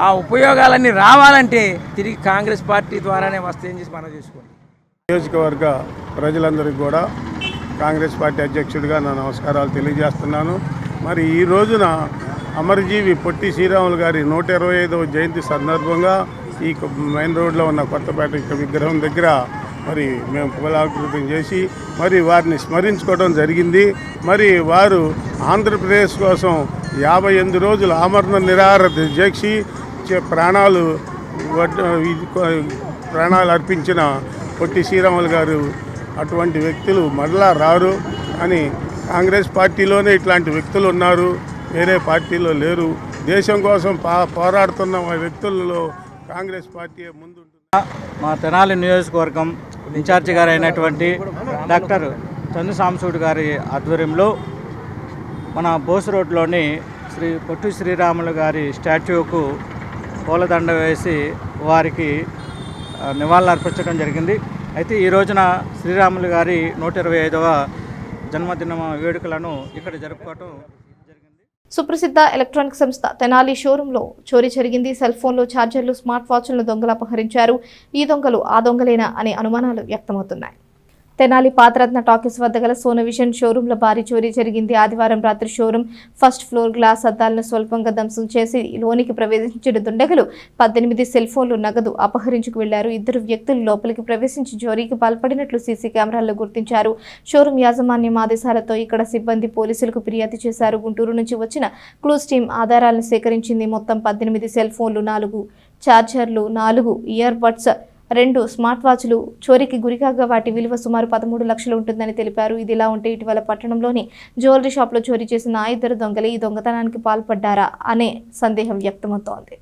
ఆ ఉపయోగాలన్నీ రావాలంటే తిరిగి కాంగ్రెస్ పార్టీ ద్వారానే వస్తాయని చెప్పి మనం చేసుకోండి. నియోజకవర్గ ప్రజలందరికీ కూడా కాంగ్రెస్ పార్టీ అధ్యక్షుడిగా నా నమస్కారాలు తెలియజేస్తున్నాను. మరి ఈ రోజున అమరజీవి పొట్టి శ్రీరాములు గారి 125వ జయంతి సందర్భంగా ఈ మెయిన్ రోడ్లో ఉన్న కొత్తపేట విగ్రహం దగ్గర మరి మేము పూలాకృతం చేసి మరి వారిని స్మరించుకోవడం జరిగింది. మరి వారు ఆంధ్రప్రదేశ్ కోసం 58 రోజులు ఆమరణ నిరాహార దీక్ష ప్రాణాలు అర్పించిన పొట్టి శ్రీరాములు గారు అటువంటి వ్యక్తులు మరలా రారు అని కాంగ్రెస్ పార్టీలోనే ఇట్లాంటి వ్యక్తులు ఉన్నారు, వేరే పార్టీలో లేరు. దేశం కోసం పోరాడుతున్న వ్యక్తులలో కాంగ్రెస్ పార్టీ ముందుంటుంది. మా తెనాలి నియోజకవర్గం ఇన్ఛార్జి గారు అయినటువంటి డాక్టర్ చందు సాంబశివుడు గారి ఆధ్వర్యంలో మన బోస్ రోడ్లోని శ్రీ పొట్టి శ్రీరాములు గారి స్టాట్యూకు పూలదండ వేసి వారికి నివాళులు అర్పించడం జరిగింది. అయితే ఈ రోజున శ్రీరాములు గారి 125వ జన్మదిన వేడుకలను ఇక్కడ జరుపుకోవటం జరిగింది. సుప్రసిద్ధ ఎలక్ట్రానిక్ సంస్థ తెనాలి షోరూంలో చోరీ జరిగింది. సెల్ ఫోన్లు, ఛార్జర్లు, స్మార్ట్ వాచ్లను దొంగలు అపహరించారు. ఈ దొంగలు ఆ దొంగలేనా అనే అనుమానాలు వ్యక్తమవుతున్నాయి. తెనాలి పాతరత్న టాకీస్ వద్ద గల సోనవిజన్ షోరూంలో భారీ చోరీ జరిగింది. ఆదివారం రాత్రి షోరూం ఫస్ట్ ఫ్లోర్ గ్లాస్ అద్దాలను స్వల్పంగా ధ్వంసం చేసి లోనికి ప్రవేశించిన దుండగులు 18 సెల్ ఫోన్లు, నగదు అపహరించుకు వెళ్లారు. 2 వ్యక్తులు లోపలికి ప్రవేశించి చోరీకి పాల్పడినట్లు సీసీ కెమెరాల్లో గుర్తించారు. షోరూం యాజమాన్యం ఆదేశాలతో ఇక్కడ సిబ్బంది పోలీసులకు ఫిర్యాదు చేశారు. గుంటూరు నుంచి వచ్చిన క్లూస్ టీం ఆధారాలను సేకరించింది. మొత్తం 18 సెల్ ఫోన్లు, 4 ఛార్జర్లు, 4 ఇయర్ బడ్స్, 2 స్మార్ట్ వాచ్లు చోరీకి గురికాగా వాటి విలువ సుమారు 13 లక్షలు ఉంటుందని తెలిపారు. ఇదిలా ఉంటే ఇటీవల పట్టణంలోని జ్యువెలరీ షాప్లో చోరీ చేసిన 2 దొంగలు ఈ దొంగతనానికి పాల్పడ్డారా అనే సందేహం వ్యక్తమవుతోంది.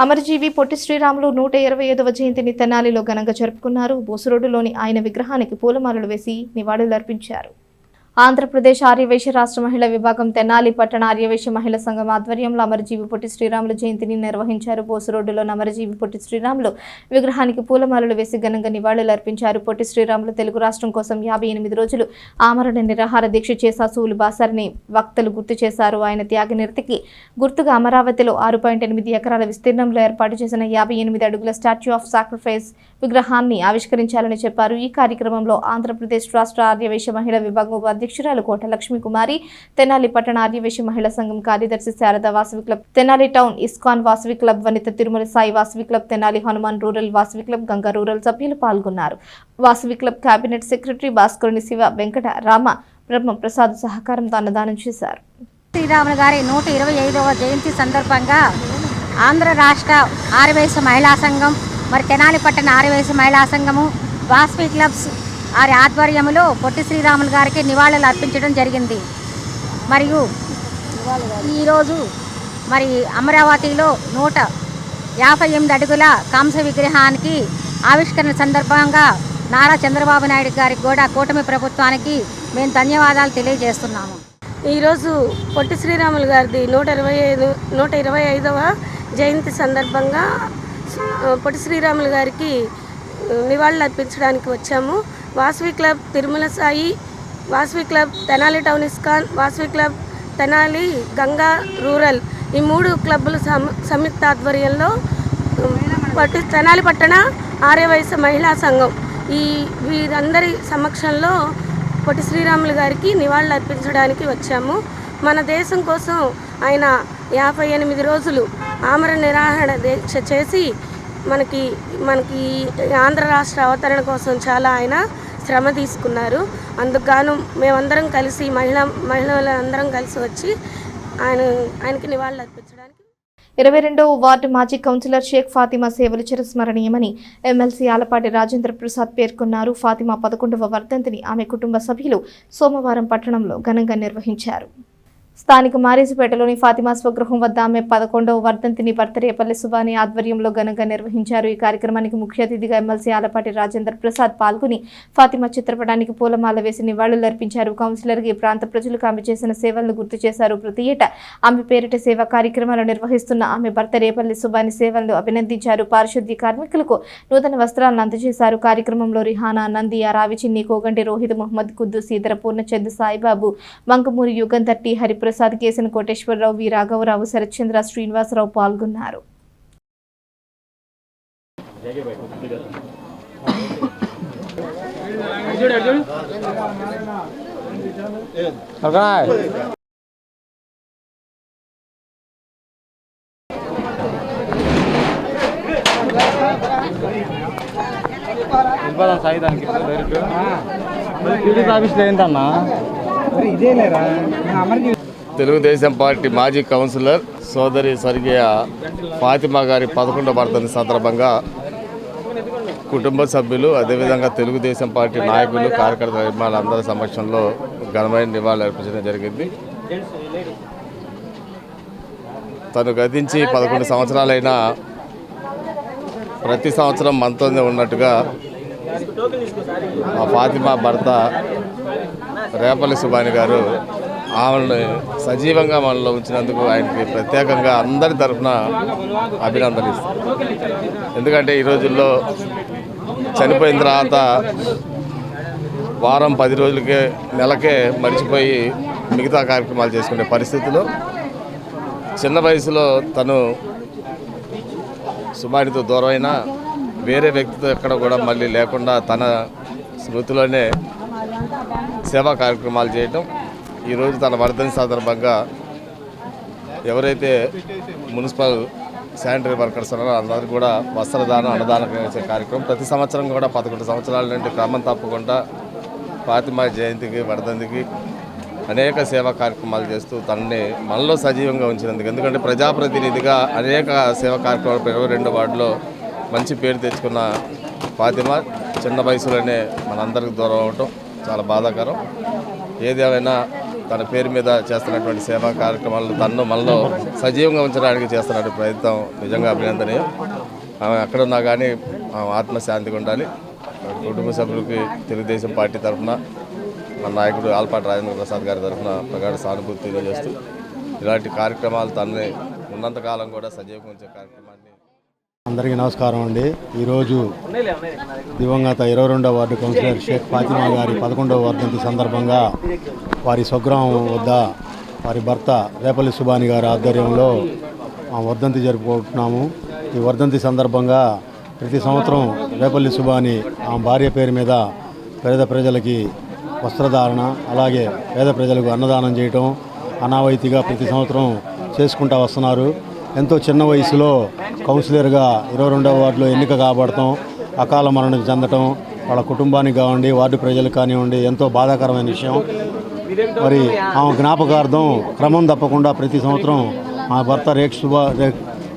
అమరజీవి పొట్టి శ్రీరాములు 125వ జయంతిని తెనాలిలో ఘనంగా జరుపుకున్నారు. బోసురోడ్డులోని ఆయన విగ్రహానికి పూలమాలలు వేసి నివాళులర్పించారు. ఆంధ్రప్రదేశ్ ఆర్యవైశ్య రాష్ట్ర మహిళా విభాగం తెనాలి పట్టణ ఆర్యవైశ్య మహిళా సంఘం ఆధ్వర్యంలో అమరజీవి పొట్టి శ్రీరాములు జయంతిని నిర్వహించారు. బోసురోడ్డులో అమరజీవి పొట్టి శ్రీరాములు విగ్రహానికి పూలమాలలు వేసి ఘనంగా నివాళులర్పించారు. పొట్టి శ్రీరాములు తెలుగు రాష్ట్రం కోసం 58 రోజులు ఆమరణ నిరాహార దీక్ష చేసి అసూలు బాసరిని వక్తలు గుర్తు చేశారు. ఆయన త్యాగ నిరతికి గుర్తుగా అమరావతిలో 6.8 ఎకరాల విస్తీర్ణంలో ఏర్పాటు చేసిన 58 అడుగుల స్టాచ్యూ ఆఫ్ సాక్రిఫైస్ విగ్రహాన్ని ఆవిష్కరించాలని చెప్పారు. ఈ కార్యక్రమంలో ఆంధ్రప్రదేశ్ రాష్ట్ర ఆర్యవైశ్య మహిళా విభాగం అధ్యక్షురాలు కోట లక్ష్మీ కుమారి, తెనాలి పట్టణ ఆర్యవైశ్య మహిళా సంఘం కార్యదర్శి Sarada Vasavi club Tenali town ISKCON Vasavi club, Vanitha Tirumala Sai Vasavi club, Tenali Hanuman rural Vasavi club, Ganga rural సభ్యులు పాల్గొన్నారు. Vasavi club cabinet secretary Bhaskaruni Siva, Venkata Rama, Brahma Prasad సహకారంతో అన్నదానం చేశారు. శ్రీరాములు గారి 125వ జయంతి సందర్భంగా ఆంధ్ర రాష్ట్ర ఆర్యవైశ్య మహిళా సంఘం, మరి తెనాలి పట్టణ ఆర్యవైశ్య మహిళా సంఘము, వాసవి క్లబ్స్ వారి ఆధ్వర్యంలో పొట్టి శ్రీరాములు గారికి నివాళులు అర్పించడం జరిగింది. మరియు ఈరోజు మరి అమరావతిలో 158 అడుగుల కాంస్య విగ్రహానికి ఆవిష్కరణ సందర్భంగా నారా చంద్రబాబు నాయుడు గారికి కూడా కూటమి ప్రభుత్వానికి మేము ధన్యవాదాలు తెలియజేస్తున్నాము. ఈరోజు పొట్టి శ్రీరాములు గారిది 125వ జయంతి సందర్భంగా పొట్టి శ్రీరాములు గారికి నివాళులు అర్పించడానికి వచ్చాము. Vasavi club Tirumala Sai, Vasavi club Tenali town ISKCON, Vasavi club Tenali Ganga rural, ఈ 3 క్లబ్బుల సంయుక్త ఆధ్వర్యంలో తెనాలి పట్టణ ఆర్యవైశ్య మహిళా సంఘం వీరందరి సమక్షంలో పొట్టి శ్రీరాములు గారికి నివాళులు అర్పించడానికి వచ్చాము. మన దేశం కోసం ఆయన 58 రోజులు ఆమర నిరాహార దీక్ష చేసి మనకి ఆంధ్ర రాష్ట్ర అవతరణ కోసం చాలా ఆయన శ్రమ తీసుకున్నారు. అందుకు గాను మేమందరం కలిసి మహిళలందరం కలిసి వచ్చి ఆయనకి నివాళులు అర్పించడానికి 22వ వార్డు మాజీ కౌన్సిలర్ షేక్ ఫాతిమా సేవలు చిరస్మరణీయమని ఎమ్మెల్సీ ఆలపాటి రాజేంద్ర ప్రసాద్ పేర్కొన్నారు. ఫాతిమా 11వ వర్ధంతిని ఆమె కుటుంబ సభ్యులు సోమవారం పట్టణంలో ఘనంగా నిర్వహించారు. స్థానిక మారేసుపేటలోని ఫాతిమా స్వగృహం వద్ద ఆమె 11వ వర్ధంతిని బర్తరేపల్లి సుబాని ఆధ్వర్యంలో ఘనంగా నిర్వహించారు. ఈ కార్యక్రమానికి ముఖ్య అతిథిగా ఎమ్మెల్సీ ఆలపాటి రాజేంద్ర ప్రసాద్ పాల్గొని ఫాతిమా చిత్రపటానికి పూలమాల వేసి నివాళులర్పించారు. కౌన్సిలర్గా ఈ ప్రాంత ప్రజలకు ఆమె చేసిన సేవలను గుర్తు చేశారు. ప్రతి ఏటా ఆమె పేరిట సేవా కార్యక్రమాలు నిర్వహిస్తున్న ఆమె బర్తరేపల్లి సుబాని సేవలను అభినందించారు. పారిశుద్ధ్య కార్మికులకు నూతన వస్త్రాలను అందజేశారు. కార్యక్రమంలో రిహానా, నందియా, రావిచిన్ని, కోగంటి రోహిత్, మొహమ్మద్ కుద్దూస్, ఇతర పూర్ణచంద్, సాయిబాబు, మంకమూరి యుగంధర్, టి హరిప్రసాద్, కేసన్ కోటేశ్వరరావు, వి రాఘవరావు, శరత్చంద్ర, శ్రీనివాసరావు పాల్గొన్నారు. తెలుగుదేశం పార్టీ మాజీ కౌన్సిలర్ సోదరి స్వర్గీయ ఫాతిమా గారి 11వ వర్ధంతి సందర్భంగా కుటుంబ సభ్యులు అదేవిధంగా తెలుగుదేశం పార్టీ నాయకులు, కార్యకర్తల అభిమానులందరి సమక్షంలో ఘనమైన నివాళులు అర్పించడం జరిగింది. తను గతించి 11 సంవత్సరాలైనా ప్రతి సంవత్సరం మనతోనే ఉన్నట్టుగా ఆ ఫాతిమా భర్త రేపల్లి సుబాని గారు ఆమెను సజీవంగా మనలో ఉంచినందుకు ఆయనకి ప్రత్యేకంగా అందరి తరఫున అభినందనలు ఇస్తాం. ఎందుకంటే ఈ రోజుల్లో చనిపోయిన తర్వాత వారం 10 రోజులకే నెలకే మర్చిపోయి మిగతా కార్యక్రమాలు చేసుకునే పరిస్థితిలో చిన్న వయసులో తను సుబానితో దూరమైన వేరే వ్యక్తితో ఎక్కడ కూడా మళ్ళీ లేకుండా తన స్మృతిలోనే సేవా కార్యక్రమాలు చేయటం, ఈరోజు తన వర్ధంతి సందర్భంగా ఎవరైతే మున్సిపల్ శానిటరీ వర్కర్స్ ఉన్నారో అందరూ కూడా వస్త్రదానం, అన్నదానం చేసే కార్యక్రమం ప్రతి సంవత్సరం కూడా 11 సంవత్సరాల నుండి క్రమం తప్పకుండా ఫాతిమా జయంతికి, వర్ధంతికి అనేక సేవా కార్యక్రమాలు చేస్తూ తనని మనలో సజీవంగా ఉంచినందుకు, ఎందుకంటే ప్రజాప్రతినిధిగా అనేక సేవా కార్యక్రమాలు 22వ వార్డులో మంచి పేరు తెచ్చుకున్న ఫాతిమా చిన్న వయసులోనే మనందరికి దూరం అవటం చాలా బాధాకరం. ఏదేమైనా తన పేరు మీద చేస్తున్నటువంటి సేవా కార్యక్రమాలను తనను మనలో సజీవంగా ఉంచడానికి చేస్తున్న ప్రయత్నం నిజంగా అభినందనీయం. ఆమె ఎక్కడున్నా కానీ ఆమె ఆత్మశాంతిగా ఉండాలి. కుటుంబ సభ్యులకి తెలుగుదేశం పార్టీ తరఫున మన నాయకుడు ఆలపాటి రాజేంద్ర ప్రసాద్ గారి తరఫున ప్రగాఢ సానుభూతి తెలియజేస్తూ ఇలాంటి కార్యక్రమాలు తనని ఉన్నంతకాలం కూడా సజీవంగా ఉంచే కార్యక్రమాన్ని. అందరికీ నమస్కారం అండి. ఈరోజు దివంగత 22వ వార్డు కౌన్సిలర్ షేక్ ఫాతిమా గారి 11వ వర్ధంతి సందర్భంగా వారి స్వగ్రామం వద్ద వారి భర్త రేపల్లి సుబాని గారి ఆధ్వర్యంలో వర్ధంతి జరుపుకుంటున్నాము. ఈ వర్ధంతి సందర్భంగా ప్రతి సంవత్సరం రేపల్లి సుబాని ఆ భార్య పేరు మీద పేద ప్రజలకి వస్త్రధారణ, అలాగే పేద ప్రజలకు అన్నదానం చేయటం అనావైతీగా ప్రతి సంవత్సరం చేసుకుంటూ వస్తున్నారు. ఎంతో చిన్న వయసులో కౌన్సిలర్గా 22వ వార్డులో ఎన్నిక కాబడటం, అకాల మరణం చెందటం వాళ్ళ కుటుంబానికి కానివ్వండి, వార్డు ప్రజలకు కానివ్వండి ఎంతో బాధాకరమైన విషయం. మరి ఆమె జ్ఞాపకార్థం క్రమం తప్పకుండా ప్రతి సంవత్సరం ఆ భర్త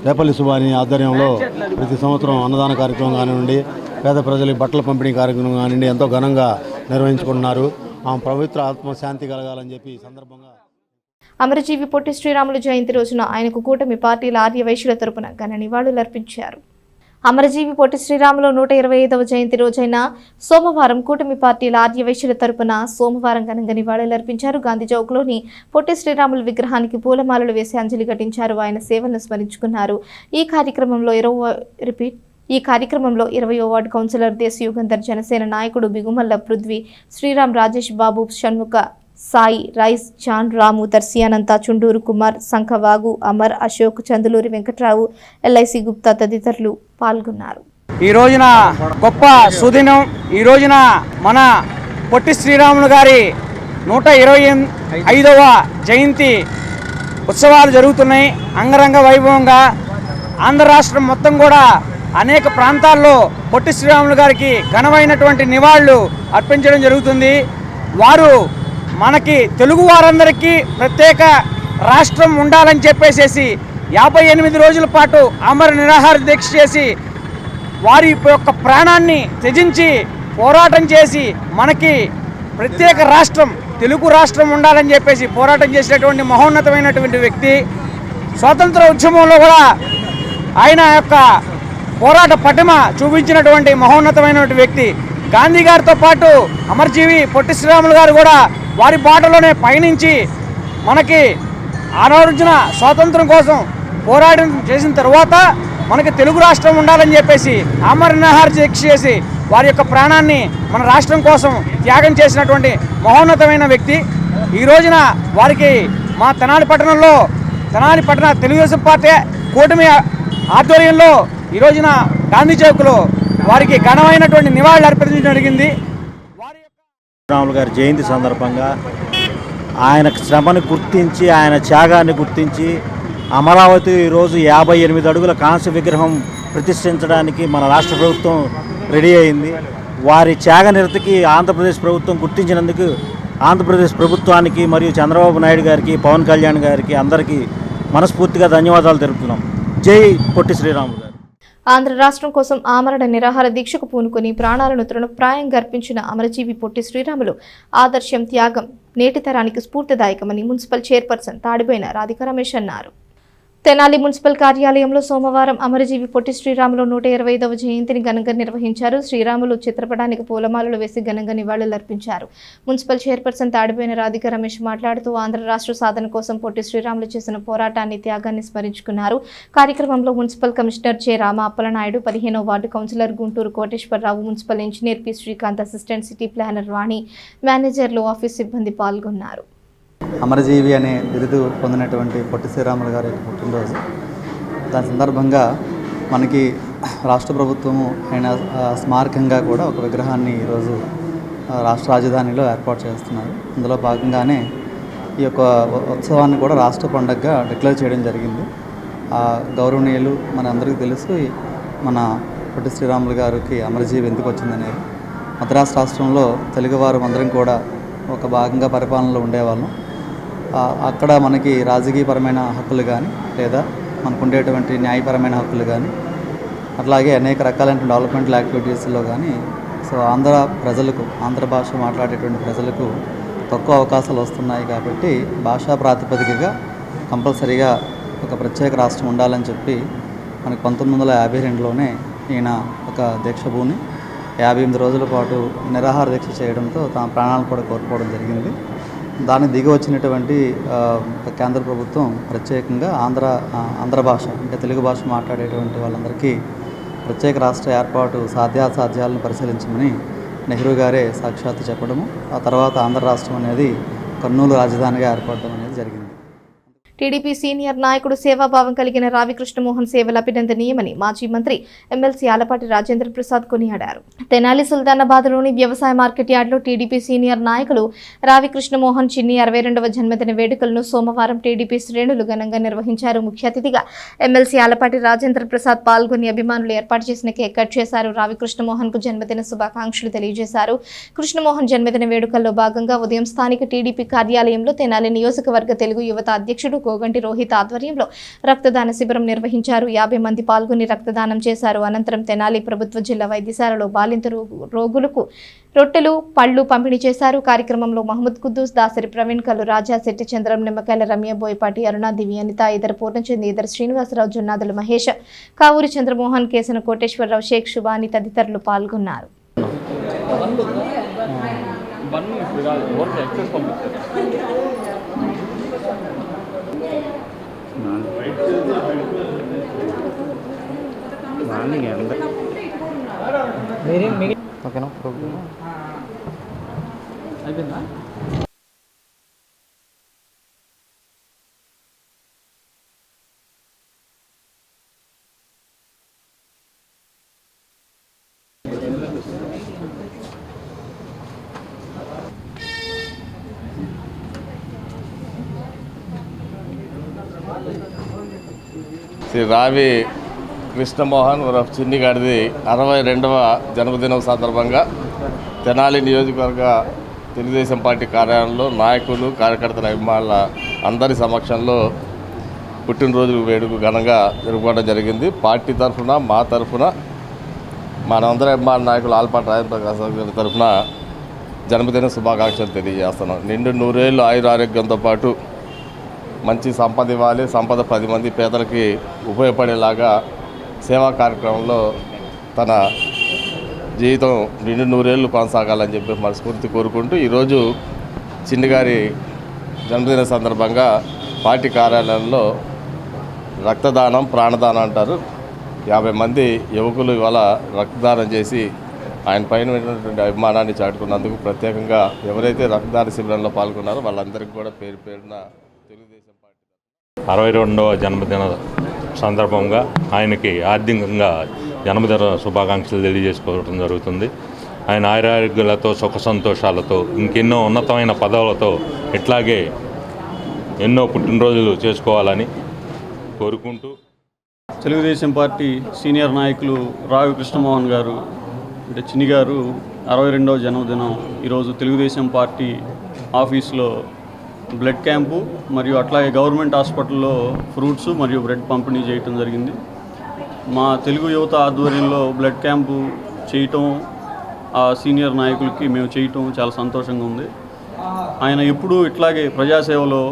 రేపల్లి సుబాని ఆధ్వర్యంలో ప్రతి సంవత్సరం అన్నదాన కార్యక్రమం కానివ్వండి, పేద ప్రజలకు బట్టల పంపిణీ కార్యక్రమం కానివ్వండి ఎంతో ఘనంగా నిర్వహించుకుంటున్నారు. ఆమె పవిత్ర ఆత్మశాంతి కలగాలని చెప్పి ఈ సందర్భంగా అమరజీవి పొట్టి శ్రీరాములు జయంతి రోజున ఆయనకు కూటమి పార్టీల ఆర్యవైశ్యుల తరపున ఘన నివాళులర్పించారు. అమరజీవి పొట్టి శ్రీరాములు 125వ జయంతి రోజైన సోమవారం కూటమి పార్టీల ఆర్యవైశ్యుల తరపున సోమవారం ఘనంగా నివాళులర్పించారు. గాంధీ చౌక్లోని పొట్టి శ్రీరాములు విగ్రహానికి పూలమాలలు వేసి అంజలి ఘటించారు. ఆయన సేవలను స్మరించుకున్నారు. ఈ కార్యక్రమంలో 20వ వార్డు కౌన్సిలర్ దేశ్ యుగంధర్, జనసేన నాయకుడు బిగుమల్ల పృథ్వీ, శ్రీరామ్, రాజేష్ బాబు, షణ్ముఖ, సాయి, రైస్, జాన్, రాము, దర్శి అనంత, చుండూరు కుమార్, సంఖవాగు, అమర్, అశోక్, చందులూరి వెంకట్రావు, ఎల్ఐసి గుప్తా తదితరులు పాల్గొన్నారు. ఈ రోజున గొప్ప సుదినం. ఈ రోజున మన పొట్టి శ్రీరాములు గారి 125వ జయంతి ఉత్సవాలు జరుగుతున్నాయి అంగరంగ వైభవంగా. ఆంధ్ర రాష్ట్రం మొత్తం కూడా అనేక ప్రాంతాల్లో పొట్టి శ్రీరాములు గారికి ఘనమైనటువంటి నివాళులు అర్పించడం జరుగుతుంది. వారు మనకి తెలుగు వారందరికీ ప్రత్యేక రాష్ట్రం ఉండాలని చెప్పేసి 58 రోజుల పాటు అమర నిరాహార దీక్ష చేసి వారి యొక్క ప్రాణాన్ని త్యజించి పోరాటం చేసి మనకి ప్రత్యేక రాష్ట్రం, తెలుగు రాష్ట్రం ఉండాలని చెప్పేసి పోరాటం చేసినటువంటి మహోన్నతమైనటువంటి వ్యక్తి. స్వాతంత్ర ఉద్యమంలో కూడా ఆయన యొక్క పోరాట పటిమ చూపించినటువంటి మహోన్నతమైనటువంటి వ్యక్తి. గాంధీ గారితో పాటు అమరజీవి పొట్టి శ్రీరాములు గారు కూడా వారి బాటలోనే పయనించి మనకి ఆరోజున స్వాతంత్రం కోసం పోరాటం చేసిన తర్వాత మనకి తెలుగు రాష్ట్రం ఉండాలని చెప్పేసి అమర నిరాహార దీక్ష చేసి వారి యొక్క ప్రాణాన్ని మన రాష్ట్రం కోసం త్యాగం చేసినటువంటి మహోన్నతమైన వ్యక్తి. ఈ రోజున వారికి మా తెనాలి పట్టణ తెలుగుదేశం పార్టీ కూటమి ఆధ్వర్యంలో ఈ రోజున గాంధీ చౌక్లో వారికి ఘనమైనటువంటి నివాళులు అర్పించడం జరిగింది. రాములు గారి జయంతి సందర్భంగా ఆయన శ్రమను గుర్తించి, ఆయన త్యాగాన్ని గుర్తించి అమరావతి ఈరోజు 58 అడుగుల కాంస్య విగ్రహం ప్రతిష్ఠించడానికి మన రాష్ట్ర ప్రభుత్వం రెడీ అయింది. వారి త్యాగనిరతికి ఆంధ్రప్రదేశ్ ప్రభుత్వం గుర్తించినందుకు ఆంధ్రప్రదేశ్ ప్రభుత్వానికి మరియు చంద్రబాబు నాయుడు గారికి, పవన్ కళ్యాణ్ గారికి అందరికీ మనస్ఫూర్తిగా ధన్యవాదాలు తెలుపుతున్నాం. జై పొట్టి శ్రీరాములు గారు. ఆంధ్ర రాష్ట్రం కోసం ఆమరణ నిరాహార దీక్షకు పూనుకొని ప్రాణాలను తృణప్రాయంగా అర్పించిన అమరజీవి పొట్టి శ్రీరాములు ఆదర్శం, త్యాగం నేటి తరానికి స్ఫూర్తిదాయకమని మున్సిపల్ చైర్పర్సన్ తాడిబోయిన రాధికా రమేష్ అన్నారు. తెనాలి మున్సిపల్ కార్యాలయంలో సోమవారం అమరజీవి పొట్టి శ్రీరాములు 125వ జయంతిని ఘనంగా నిర్వహించారు. శ్రీరాములు చిత్రపటానికి పూలమాలలు వేసి ఘనంగా నివాళులర్పించారు. మున్సిపల్ చైర్పర్సన్ తాడిపోయిన రాధికా రమేష్ మాట్లాడుతూ ఆంధ్ర రాష్ట్ర సాధన కోసం పొట్టి శ్రీరాములు చేసిన పోరాటాన్ని, త్యాగాన్ని స్మరించుకున్నారు. కార్యక్రమంలో municipal commissioner J Rama Appalanaidu, 15వ ward councillor Gunturu Koteswararao, municipal engineer P Srikanth, assistant city planner Vani, మేనేజర్లు, ఆఫీస్ సిబ్బంది పాల్గొన్నారు. అమరజీవి అనే బిరుదు పొందినటువంటి పొట్టి శ్రీరాములు గారి పుట్టినరోజు. దాని సందర్భంగా మనకి రాష్ట్ర ప్రభుత్వము ఆయన స్మారకంగా కూడా ఒక విగ్రహాన్ని ఈరోజు రాష్ట్ర రాజధానిలో ఏర్పాటు చేస్తున్నారు. అందులో భాగంగానే ఈ యొక్క ఉత్సవాన్ని కూడా రాష్ట్ర పండుగగా డిక్లేర్ చేయడం జరిగింది. గౌరవనీయులు మన అందరికీ తెలుసు, మన పొట్టి శ్రీరాములు గారికి అమరజీవి ఎందుకు వచ్చిందనేది. మద్రాసు రాష్ట్రంలో తెలుగువారు అందరం కూడా ఒక భాగంగా పరిపాలనలో ఉండేవాళ్ళం. అక్కడ మనకి రాజకీయపరమైన హక్కులు కానీ, లేదా మనకు ఉండేటువంటి న్యాయపరమైన హక్కులు కానీ, అట్లాగే అనేక రకాలైన డెవలప్మెంటల్ యాక్టివిటీస్లో కానీ ఆంధ్ర ప్రజలకు, ఆంధ్ర భాష మాట్లాడేటువంటి ప్రజలకు తక్కువ అవకాశాలు వస్తున్నాయి. కాబట్టి భాషా ప్రాతిపదికగా కంపల్సరీగా ఒక ప్రత్యేక రాష్ట్రం ఉండాలని చెప్పి మనకి 1952లోనే ఈయన ఒక దీక్షభూని 58 రోజుల పాటు నిరాహార దీక్ష చేయడంతో తన ప్రాణాలను కూడా కోల్పోవడం జరిగింది. దాన్ని దిగి వచ్చినటువంటి కేంద్ర ప్రభుత్వం ప్రత్యేకంగా ఆంధ్ర భాష అంటే తెలుగు భాష మాట్లాడేటువంటి వాళ్ళందరికీ ప్రత్యేక రాష్ట్ర ఏర్పాటు సాధ్యాసాధ్యాలను పరిశీలించమని నెహ్రూ గారే సాక్షాత్తు చెప్పడము, ఆ తర్వాత ఆంధ్ర రాష్ట్రం అనేది కర్నూలు రాజధానిగా ఏర్పడడం అనేది జరిగింది. టీడీపీ సీనియర్ నాయకుడు సేవాభావం కలిగిన రావి కృష్ణమోహన్ సేవలు అభినందనీయమని మాజీ మంత్రి ఎమ్మెల్సీ ఆలపాటి రాజేంద్ర ప్రసాద్ కొనియాడారు. తెనాలి సుల్తానాబాద్లోని వ్యవసాయ మార్కెట్ యార్డ్లో టీడీపీ సీనియర్ నాయకులు రావి కృష్ణమోహన్ చిన్ని 62వ జన్మదిన వేడుకలను సోమవారం టీడీపీ శ్రేణులు ఘనంగా నిర్వహించారు. ముఖ్య అతిథిగా ఎమ్మెల్సీ ఆలపాటి రాజేంద్ర ప్రసాద్ పాల్గొని అభిమానులు ఏర్పాటు చేసిన కేక్ కట్ చేశారు. రావి కృష్ణమోహన్ కు జన్మదిన శుభాకాంక్షలు తెలియజేశారు. కృష్ణమోహన్ జన్మదిన వేడుకల్లో భాగంగా ఉదయం స్థానిక టీడీపీ కార్యాలయంలో తెనాలి నియోజకవర్గ తెలుగు యువత అధ్యక్షుడు గోగంటి రోహిత్ ఆధ్వర్యంలో రక్తదాన శిబిరం నిర్వహించారు. 50 మంది పాల్గొని రక్తదానం చేశారు. అనంతరం తెనాలి ప్రభుత్వ జిల్లా వైద్యశాలలో బాలింత రోగులకు రొట్టెలు, పళ్లు పంపిణీ చేశారు. కార్యక్రమంలో మహమ్మద్ కుద్దూస్, దాసరి ప్రవీణ్, కల్లు రాజా, శెట్టి చంద్రం, నిమ్మకాయల రమ్య, బోయపాటి అరుణ, దివి అనిత, ఇతర పూర్ణచంద్, ఇతర శ్రీనివాసరావు, జొన్నాదుల మహేష్, కావూరి చంద్రమోహన్, కేసన కోటేశ్వరరావు, షేక్ శుభాని తదితరులు పాల్గొన్నారు. ఓకేనా? 1 2 3 4 5 6 7 8 9 10 11 12 13 14 15 16 17 18 19 20 21 22 23 24 25 26 27 28 29 30 31 32 33 34 35 36 37 38 39 40 41 42 43 44 45 46 47 48 49 50 ఓకేనా? శ్రీ రావి కృష్ణమోహన్ ఉరఫ్ చిన్ని గారిది 62వ జన్మదినం సందర్భంగా తెనాలి నియోజకవర్గ తెలుగుదేశం పార్టీ కార్యాలయంలో నాయకులు, కార్యకర్తల, అభిమానుల అందరి సమక్షంలో పుట్టినరోజు వేడుక ఘనంగా జరుపుకోవడం జరిగింది. పార్టీ తరఫున, మా తరఫున, మనందరి అభిమాన నాయకులు ఆల్పాటి రాజప్రకాశ్ గారి తరఫున జన్మదిన శుభాకాంక్షలు తెలియజేస్తున్నాం. నిండు 100 ఏళ్ళు ఆయుర ఆరోగ్యంతో పాటు మంచి సంపద ఇవ్వాలి, సంపద 10 మంది పేదలకి ఉపయోగపడేలాగా సేవా కార్యక్రమంలో తన జీవితం నిండు 100 ఏళ్ళు కొనసాగాలని చెప్పి మనస్ఫూర్తి కోరుకుంటూ ఈరోజు చిన్ని గారి జన్మదిన సందర్భంగా పార్టీ కార్యాలయంలో రక్తదానం, ప్రాణదానం అంటారు, 50 మంది యువకులు ఇవాళ రక్తదానం చేసి ఆయన పైన ఉన్నటువంటి అభిమానాన్ని చాటుకున్నందుకు ప్రత్యేకంగా ఎవరైతే రక్తదాన శిబిరంలో పాల్గొన్నారో వాళ్ళందరికీ కూడా పేరు పేరున తెలుగుదేశం పార్టీ 62వ జన్మదిన సందర్భంగా ఆయనకి ఆర్థికంగా జన్మదిన శుభాకాంక్షలు తెలియజేసుకోవడం జరుగుతుంది. ఆయన ఆరోగ్యాలతో, సుఖ సంతోషాలతో, ఇంకెన్నో ఉన్నతమైన పదవులతో ఇట్లాగే ఎన్నో పుట్టినరోజులు చేసుకోవాలని కోరుకుంటూ తెలుగుదేశం పార్టీ సీనియర్ నాయకులు రావి కృష్ణమోహన్ గారు అంటే చిన్ని గారు 62వ జన్మదినం ఈరోజు తెలుగుదేశం పార్టీ ఆఫీస్లో బ్లడ్ క్యాంపు మరియు అట్లాగే గవర్నమెంట్ హాస్పిటల్లో ఫ్రూట్స్ మరియు బ్రెడ్ పంపిణీ చేయటం జరిగింది. మా తెలుగు యువత ఆధ్వర్యంలో బ్లడ్ క్యాంపు చేయటం, ఆ సీనియర్ నాయకులకి మేము చేయటం చాలా సంతోషంగా ఉంది. ఆయన ఎప్పుడూ ఇట్లాగే ప్రజాసేవలో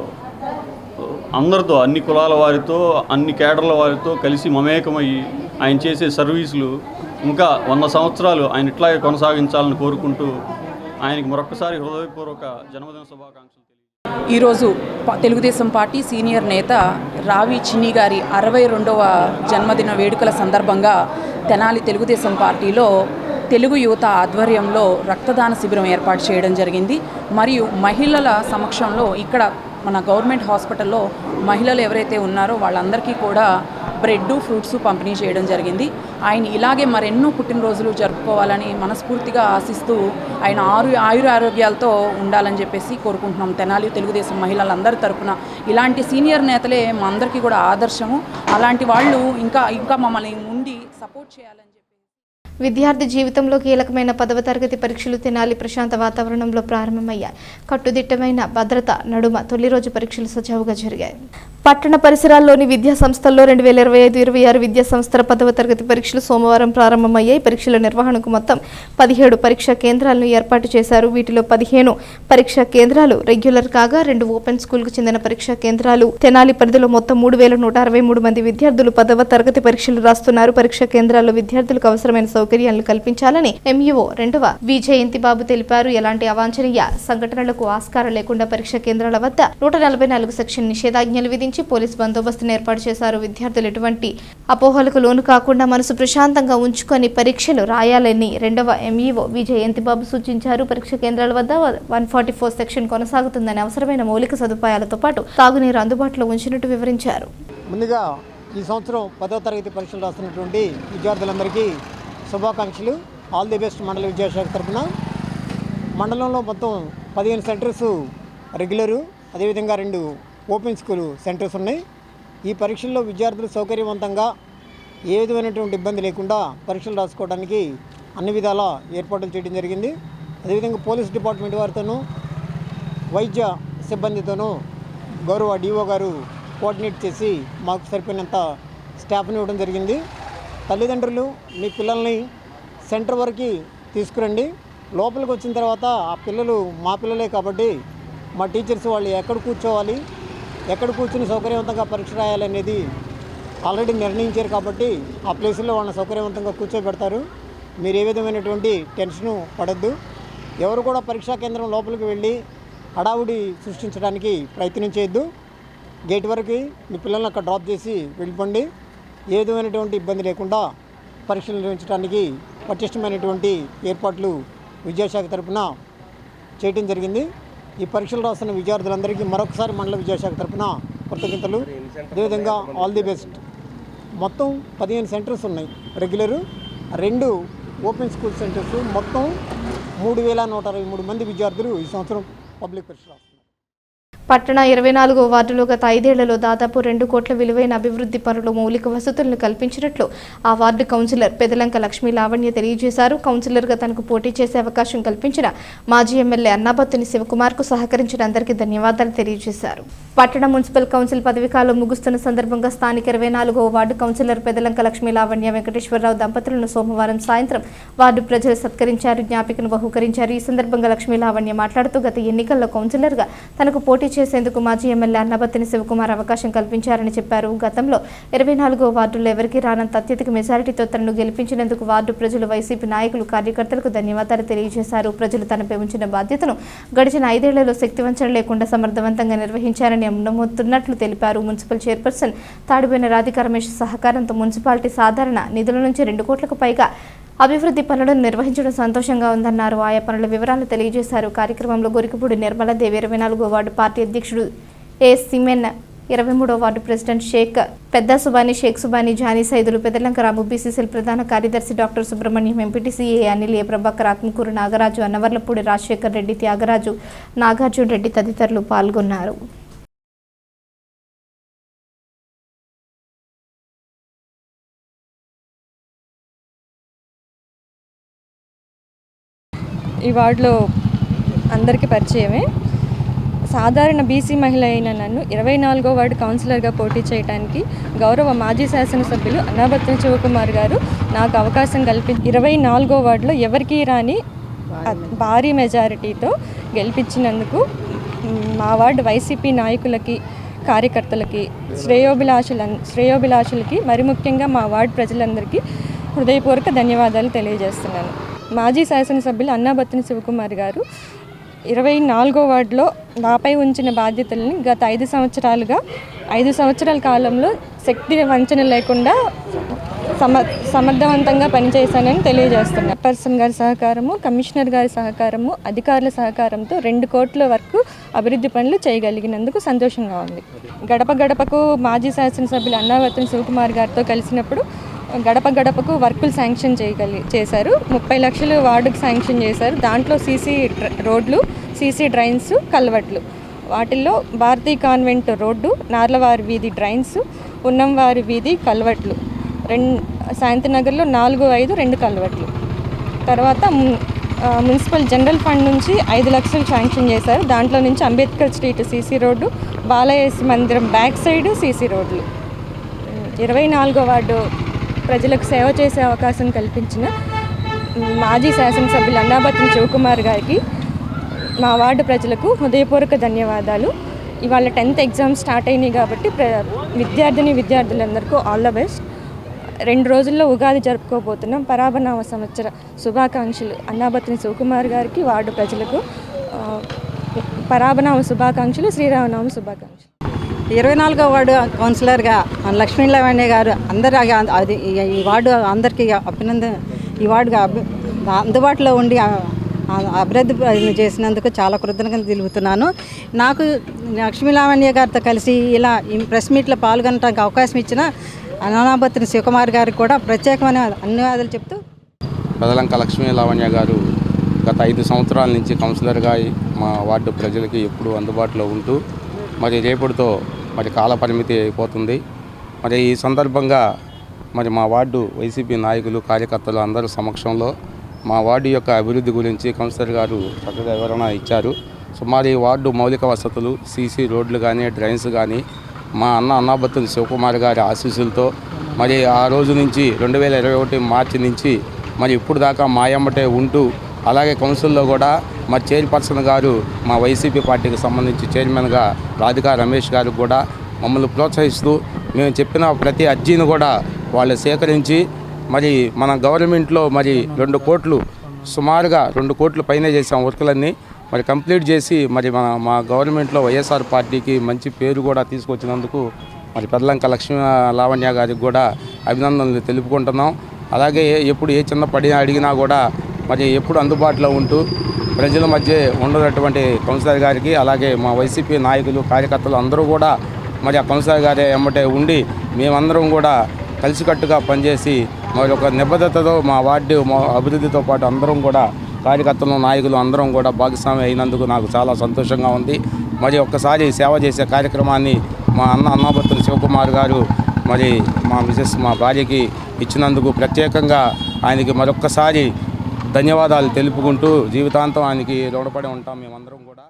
అందరితో, అన్ని కులాల వారితో, అన్ని కేడర్ల వారితో కలిసి మమేకమయ్యి ఆయన చేసే సర్వీసులు ఇంకా 100 సంవత్సరాలు ఆయన ఇట్లాగే కొనసాగించాలని కోరుకుంటూ ఆయనకి మరొకసారి హృదయపూర్వక జన్మదిన శుభాకాంక్షలు. ఈరోజు తెలుగుదేశం పార్టీ సీనియర్ నేత రావి చిన్ని గారి 62వ జన్మదిన వేడుకల సందర్భంగా తెనాలి తెలుగుదేశం పార్టీలో తెలుగు యువత ఆధ్వర్యంలో రక్తదాన శిబిరం ఏర్పాటు చేయడం జరిగింది. మరియు మహిళల సమక్షంలో ఇక్కడ మన గవర్నమెంట్ హాస్పిటల్లో మహిళలు ఎవరైతే ఉన్నారో వాళ్ళందరికీ కూడా బ్రెడ్, ఫ్రూట్స్ పంపిణీ చేయడం జరిగింది. ఆయన ఇలాగే మరెన్నో పుట్టినరోజులు జరుపుకోవాలని మనస్ఫూర్తిగా ఆశిస్తూ ఆయన ఆయుర ఆరోగ్యాలతో ఉండాలని చెప్పేసి కోరుకుంటున్నాం. తెనాలి తెలుగుదేశం మహిళలందరి తరపున ఇలాంటి సీనియర్ నేతలే మా అందరికీ కూడా ఆదర్శము. అలాంటి వాళ్ళు ఇంకా మమ్మల్ని ఉండి సపోర్ట్ చేయాలని చెప్పి. విద్యార్థి జీవితంలో కీలకమైన 10వ తరగతి పరీక్షలు తెనాలి ప్రశాంత వాతావరణంలో ప్రారంభమయ్యాయి. కట్టుదిట్టమైన భద్రత నడుమ తొలి రోజు పరీక్షలు సజావుగా జరిగాయి. పట్టణ పరిసరాల్లోని విద్యా సంస్థల్లో 2025-26 విద్యా సంవత్సర 10వ తరగతి పరీక్షలు సోమవారం ప్రారంభమయ్యాయి. పరీక్షల నిర్వహణకు మొత్తం 17 పరీక్షా కేంద్రాలను ఏర్పాటు చేశారు. వీటిలో 15 పరీక్షా కేంద్రాలు రెగ్యులర్ కాగా 2 ఓపెన్ స్కూల్కు చెందిన పరీక్షా కేంద్రాలు. తెనాలి పరిధిలో మొత్తం 3163 మంది విద్యార్థులు 10వ తరగతి పరీక్షలు రాస్తున్నారు. పరీక్షా కేంద్రాల్లో విద్యార్థులకు అవసరమైన సౌకర్యాలను కల్పించాలని ఎంఈఓ 2వ వి జయంతి బాబు తెలిపారు. ఎలాంటి అవాంఛనీయ సంఘటనలకు ఆస్కారం లేకుండా పరీక్షా కేంద్రాల వద్ద 144 సెక్షన్ నిషేధాజ్ఞలు విధించి పోలీస్ బందోబస్తును ఏర్పాటు చేశారు. విద్యార్థులు ఎటువంటి అపోహలకు లోను కాకుండా మనసు ప్రశాంతంగా ఉంచుకొని పరీక్షలు రాయాలని 2వ ఎంఈఓ వి జయంతి బాబు సూచించారు. పరీక్షా కేంద్రాల వద్ద 144 సెక్షన్ కొనసాగుతుందని, అవసరమైన మౌలిక సదుపాయాలతో పాటు తాగునీరు అందుబాటులో ఉంచినట్టు వివరించారు. ముందుగా ఈ సంవత్సరం 10వ తరగతి పరీక్షలు రాస్తున్నటువంటి విద్యార్థులందరికీ శుభాకాంక్షలు. ఆల్ ది బెస్ట్ మండల విద్యాశాఖ తరఫున. మండలంలో మొత్తం 15 సెంటర్స్ రెగ్యులరు, అదేవిధంగా 2 ఓపెన్ స్కూల్ సెంటర్స్ ఉన్నాయి. ఈ పరీక్షల్లో విద్యార్థులు సౌకర్యవంతంగా ఏ విధమైనటువంటి ఇబ్బంది లేకుండా పరీక్షలు రాసుకోవడానికి అన్ని విధాల ఏర్పాట్లు చేయడం జరిగింది. అదేవిధంగా పోలీస్ డిపార్ట్మెంట్ వారితోనూ, వైద్య సిబ్బందితోనూ గౌరవ డిఓ గారు కోఆర్డినేట్ చేసి మాకు సరిపోయినంత స్టాఫ్ని ఇవ్వడం జరిగింది. తల్లిదండ్రులు మీ పిల్లల్ని సెంటర్ వరకు తీసుకురండి. లోపలికి వచ్చిన తర్వాత ఆ పిల్లలు మా పిల్లలే కాబట్టి మా టీచర్స్ వాళ్ళు ఎక్కడ కూర్చోవాలి, ఎక్కడ కూర్చుని సౌకర్యవంతంగా పరీక్ష రాయాలనేది ఆల్రెడీ నిర్ణయించారు కాబట్టి ఆ ప్లేసుల్లో వాళ్ళని సౌకర్యవంతంగా కూర్చోబెడతారు. మీరు ఏ విధమైనటువంటి టెన్షను పడద్దు. ఎవరు కూడా పరీక్షా కేంద్రం లోపలికి వెళ్ళి హడావుడి సృష్టించడానికి ప్రయత్నం చేయొద్దు. గేట్ వరకు మీ పిల్లల్ని అక్కడ డ్రాప్ చేసి వెళ్ళిపోండి. ఏ విధమైనటువంటి ఇబ్బంది లేకుండా పరీక్షలు నిర్వహించడానికి పటిష్టమైనటువంటి ఏర్పాట్లు విద్యాశాఖ తరఫున చేయడం జరిగింది. ఈ పరీక్షలు రాస్తున్న విద్యార్థులందరికీ మరొకసారి మండల విద్యాశాఖ తరఫున కృతజ్ఞతలు. అదేవిధంగా ఆల్ ది బెస్ట్. మొత్తం 15 సెంటర్స్ ఉన్నాయి రెగ్యులరు, 2 ఓపెన్ స్కూల్ సెంటర్స్. మొత్తం 3123 మంది విద్యార్థులు ఈ సంవత్సరం పబ్లిక్ పరీక్ష రాస్తున్నారు. పట్టణ 24వ వార్డులో గత 5 ఏళ్లలో దాదాపు 2 కోట్ల విలువైన అభివృద్ధి పనులు మౌలిక వసతులను కల్పించినట్లు ఆ వార్డు కౌన్సిలర్ పెదలంక లక్ష్మీ లావణ్య తెలియజేశారు. కౌన్సిలర్గా తనకు పోటీ చేసే అవకాశం కల్పించిన మాజీ ఎమ్మెల్యే అన్నాబత్తుని శివకుమార్కు సహకరించిన అందరికీ ధన్యవాదాలు తెలియజేశారు. పట్టణ మున్సిపల్ కౌన్సిల్ పదవీకాలం ముగుస్తున్న సందర్భంగా స్థానిక 24వ వార్డు కౌన్సిలర్ పెదలంక లక్ష్మీ లావణ్య వెంకటేశ్వరరావు దంపతులను సోమవారం సాయంత్రం వార్డు ప్రజలు సత్కరించారు, జ్ఞాపికను బహూకరించారు. ఈ సందర్భంగా లక్ష్మీ లావణ్య మాట్లాడుతూ గత ఎన్నికల్లో కౌన్సిలర్గా తనకు పోటీ చేసేందుకు మాజీ ఎమ్మెల్యే అన్నబత్తిని శివకుమార్ అవకాశం కల్పించారని చెప్పారు. గతంలో 24వ వార్డులో ఎవరికీ రానంత అత్యధిక మెజారిటీతో తనను గెలిపించినందుకు వార్డు ప్రజలు, వైసీపీ నాయకులు, కార్యకర్తలకు ధన్యవాదాలు తెలియజేశారు. ప్రజలు తనపై ఉంచిన బాధ్యతను గడిచిన 5 ఏళ్లలో శక్తివంచన లేకుండా సమర్థవంతంగా నిర్వహించారని నమ్ముతున్నట్లు తెలిపారు. మున్సిపల్ చైర్పర్సన్ తాడిబోయిన రాధికా రమేష్ సహకారంతో మున్సిపాలిటీ సాధారణ నిధుల నుంచి 2 కోట్లకు పైగా అభివృద్ధి పనులను నిర్వహించడం సంతోషంగా ఉందన్నారు. ఆయా పనుల వివరాలు తెలియజేశారు. కార్యక్రమంలో గొరికిపూడి నిర్మలాదేవి, 24వ వార్డు పార్టీ అధ్యక్షుడు ఏ సిమెన్, 23వ వార్డు ప్రెసిడెంట్ షేక్ పెద్ద సుబాని, షేక్ సుబాని, జానీ సైదులు, పెదలంక రాము, బీసీసీఎల్ ప్రధాన కార్యదర్శి డాక్టర్ సుబ్రహ్మణ్యం, ఎంపీటీసీ ఏ అనిల్, ఏ ప్రభాకర్, ఆత్మకూరు నాగరాజు, అన్నవర్లపూడి రాజశేఖర్ రెడ్డి, త్యాగరాజు, నాగార్జున రెడ్డి తదితరులు పాల్గొన్నారు. ఈ వార్డులో అందరికీ పరిచయమే. సాధారణ బీసీ మహిళ అయిన నన్ను 24వ వార్డు కౌన్సిలర్గా పోటీ చేయడానికి గౌరవ మాజీ శాసనసభ్యులు అన్నాబత్తుని శివకుమార్ గారు నాకు అవకాశం కల్పించి 24వ వార్డులో ఎవరికీ రాని భారీ మెజారిటీతో గెలిపించినందుకు మా వార్డు వైసీపీ నాయకులకి, కార్యకర్తలకి, శ్రేయోభిలాషులకి, మరి ముఖ్యంగా మా వార్డు ప్రజలందరికీ హృదయపూర్వక ధన్యవాదాలు తెలియజేస్తున్నాను. మాజీ శాసనసభ్యులు అన్నాబత్తుని శివకుమార్ గారు 24వ వార్డులో నాపై ఉంచిన బాధ్యతల్ని గత 5 సంవత్సరాల కాలంలో శక్తి వంచన లేకుండా సమర్థవంతంగా పనిచేశానని తెలియజేస్తున్నాను. పర్సన్ గారి సహకారము, కమిషనర్ గారి సహకారము, అధికారుల సహకారంతో 2 కోట్ల వరకు అభివృద్ధి పనులు చేయగలిగినందుకు సంతోషంగా ఉంది. గడప గడపకు మాజీ శాసనసభ్యులు అన్నాబత్తుని శివకుమార్ గారితో కలిసినప్పుడు గడప గడపకు వర్కులు శాంక్షన్ చేశారు. 30 లక్షలు వార్డుకు శాంక్షన్ చేశారు. దాంట్లో సీసీ రోడ్లు, సీసీ డ్రైన్స్, కల్వర్ట్లు. వాటిల్లో భారతీ కాన్వెంట్ రోడ్డు, నార్లవారి వీధి డ్రైన్స్, ఉన్నంవారి వీధి కల్వర్ట్లు, శాంతినగర్లో 4, 5 2 కల్వర్ట్లు. తర్వాత మున్సిపల్ జనరల్ ఫండ్ నుంచి 5 లక్షలు శాంక్షన్ చేశారు. దాంట్లో నుంచి అంబేద్కర్ స్ట్రీట్ సీసీ రోడ్డు, బాలయేసు మందిరం బ్యాక్ సైడ్ సీసీ రోడ్లు. 24వ వార్డు ప్రజలకు సేవ చేసే అవకాశం కల్పించిన మాజీ శాసనసభ్యులు అన్నాబత్తుని శివకుమార్ గారికి, మా వార్డు ప్రజలకు హృదయపూర్వక ధన్యవాదాలు. ఇవాళ 10th ఎగ్జామ్స్ స్టార్ట్ అయినాయి కాబట్టి విద్యార్థులందరికీ ఆల్ ద బెస్ట్. 2 రోజుల్లో ఉగాది జరుపుకోబోతున్నాం. పరాభనామ సంవత్సర శుభాకాంక్షలు అన్నాబత్తుని శివకుమార్ గారికి, వార్డు ప్రజలకు పరాభనామ శుభాకాంక్షలు, శ్రీరామనామ శుభాకాంక్షలు. 24వ వార్డు కౌన్సిలర్గా లక్ష్మీ లావణ్య గారు అది ఈ వార్డు అందరికీ ఈ వార్డుగా అందుబాటులో ఉండి అభివృద్ధి చేసినందుకు చాలా కృతజ్ఞతలు తెలుపుతున్నాను. నాకు లక్ష్మీ లావణ్య గారితో కలిసి ఇలా ఈ ప్రెస్ మీట్లో పాల్గొనడానికి అవకాశం ఇచ్చిన అన్నాబత్తుని శివకుమార్ గారికి కూడా ప్రత్యేకమైన ధన్యవాదాలు చెప్తూ, పెదలంక లక్ష్మీ లావణ్య గారు గత 5 సంవత్సరాల నుంచి కౌన్సిలర్గా మా వార్డు ప్రజలకి ఎప్పుడూ అందుబాటులో ఉంటూ మరి రేపటితో కాల పరిమితి అయిపోతుంది. మరి ఈ సందర్భంగా మా వార్డు వైసీపీ నాయకులు, కార్యకర్తలు అందరి సమక్షంలో మా వార్డు యొక్క అభివృద్ధి గురించి కౌన్సిలర్ గారు చక్కగా వివరణ ఇచ్చారు. సుమారు ఈ వార్డు మౌలిక వసతులు, సీసీ రోడ్లు కానీ, డ్రైన్స్ కానీ మా అన్నాబత్తుని శివకుమార్ గారి ఆశీస్సులతో ఆ రోజు నుంచి 2021 మార్చి నుంచి ఇప్పుడు దాకా మా ఎమ్మటే ఉంటూ, అలాగే కౌన్సిల్లో కూడా చైర్పర్సన్ గారు మా వైసీపీ పార్టీకి సంబంధించి చైర్మన్గా రాధికా రమేష్ గారు కూడా మమ్మల్ని ప్రోత్సహిస్తూ మేము చెప్పిన ప్రతి అర్జీని కూడా వాళ్ళు సేకరించి మన గవర్నమెంట్లో 2 కోట్లు, సుమారుగా 2 కోట్ల పైనే చేసాం వర్కులన్నీ కంప్లీట్ చేసి మా గవర్నమెంట్లో వైఎస్ఆర్ పార్టీకి మంచి పేరు కూడా తీసుకొచ్చినందుకు పెదలంక లక్ష్మీ లావణ్య గారికి కూడా అభినందనలు తెలుపుకుంటున్నాం. అలాగే ఎప్పుడు ఏ చిన్న పడి అడిగినా కూడా ఎప్పుడు అందుబాటులో ఉంటూ ప్రజల మధ్య ఉండేటువంటి కౌన్సిలర్ గారికి, అలాగే మా వైసీపీ నాయకులు, కార్యకర్తలు అందరూ కూడా ఆ కౌన్సిలర్ గారి ఎమ్మటే ఉండి మేమందరం కూడా కలిసికట్టుగా పనిచేసి ఒక నిబద్ధతతో మా వార్డు అభివృద్ధితో పాటు అందరం కూడా కార్యకర్తలు నాయకులు అందరం కూడా భాగస్వామి అయినందుకు నాకు చాలా సంతోషంగా ఉంది. మరి ఒక్కసారి సేవ చేసే కార్యక్రమాన్ని మా అన్నాబత్తుల శివకుమార్ గారు మరి మా మిసెస్ మా భార్యకి ఇచ్చినందుకు ప్రత్యేకంగా ఆయనకి మరొక్కసారి ధన్యవాదాలు తెలుపుకుంటూ జీవితాంతం ఆయనకి రుణపడి ఉంటాం మేమందరం కూడా.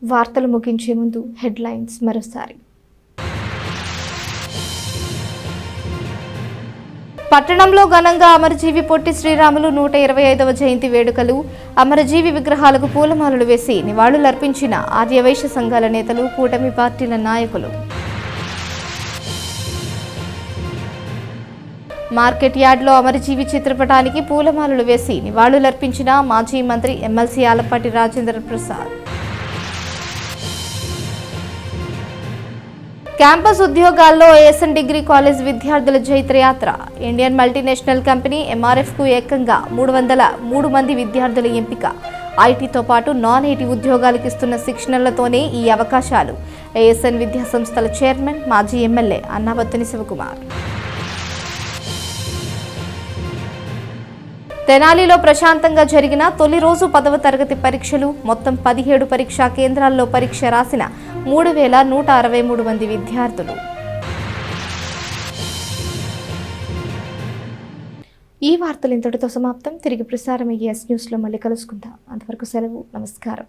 వార్తలు ముగించే ముందు హెడ్లైన్స్ మరోసారి. పట్టణంలో ఘనంగా అమరజీవి పొట్టి శ్రీరాములు 125వ జయంతి వేడుకలు. అమరజీవి విగ్రహాలకు పూలమాలలు వేసి నివాళులర్పించిన ఆర్యవైశ్య సంఘాల నేతలు, కూటమి పార్టీల నాయకులు. మార్కెట్ యార్డ్లో అమరజీవి చిత్రపటానికి పూలమాలలు వేసి నివాళులర్పించిన మాజీ మంత్రి ఎమ్మెల్సీ ఆలపాటి రాజేంద్ర ప్రసాద్. క్యాంపస్ ఉద్యోగాల్లో ఏఎస్ఎన్ డిగ్రీ కాలేజ్ విద్యార్థుల జైత్రయాత్ర. ఇండియన్ మల్టీనేషనల్ కంపెనీ ఎంఆర్ఎఫ్కు ఏకంగా 303 మంది విద్యార్థుల ఎంపిక. ఐటీతో పాటు నాన్ ఐటీ ఉద్యోగాలకు ఇస్తున్న శిక్షణలతోనే ఈ అవకాశాలు. ఏఎస్ఎన్ విద్యా సంస్థల చైర్మన్, మాజీ ఎమ్మెల్యే అన్నాబత్తుని శివకుమార్. తెనాలిలో ప్రశాంతంగా జరిగిన తొలి రోజు 10వ తరగతి పరీక్షలు. మొత్తం 17 పరీక్షా కేంద్రాల్లో పరీక్ష రాసిన 3163 మంది విద్యార్థులు. ఈ వార్తలు ఇంతటితో సమాప్తం. తిరిగి ప్రసారమయ్యే న్యూస్లో మళ్ళీ కలుసుకుందాం. అంతవరకు సెలవు. నమస్కారం.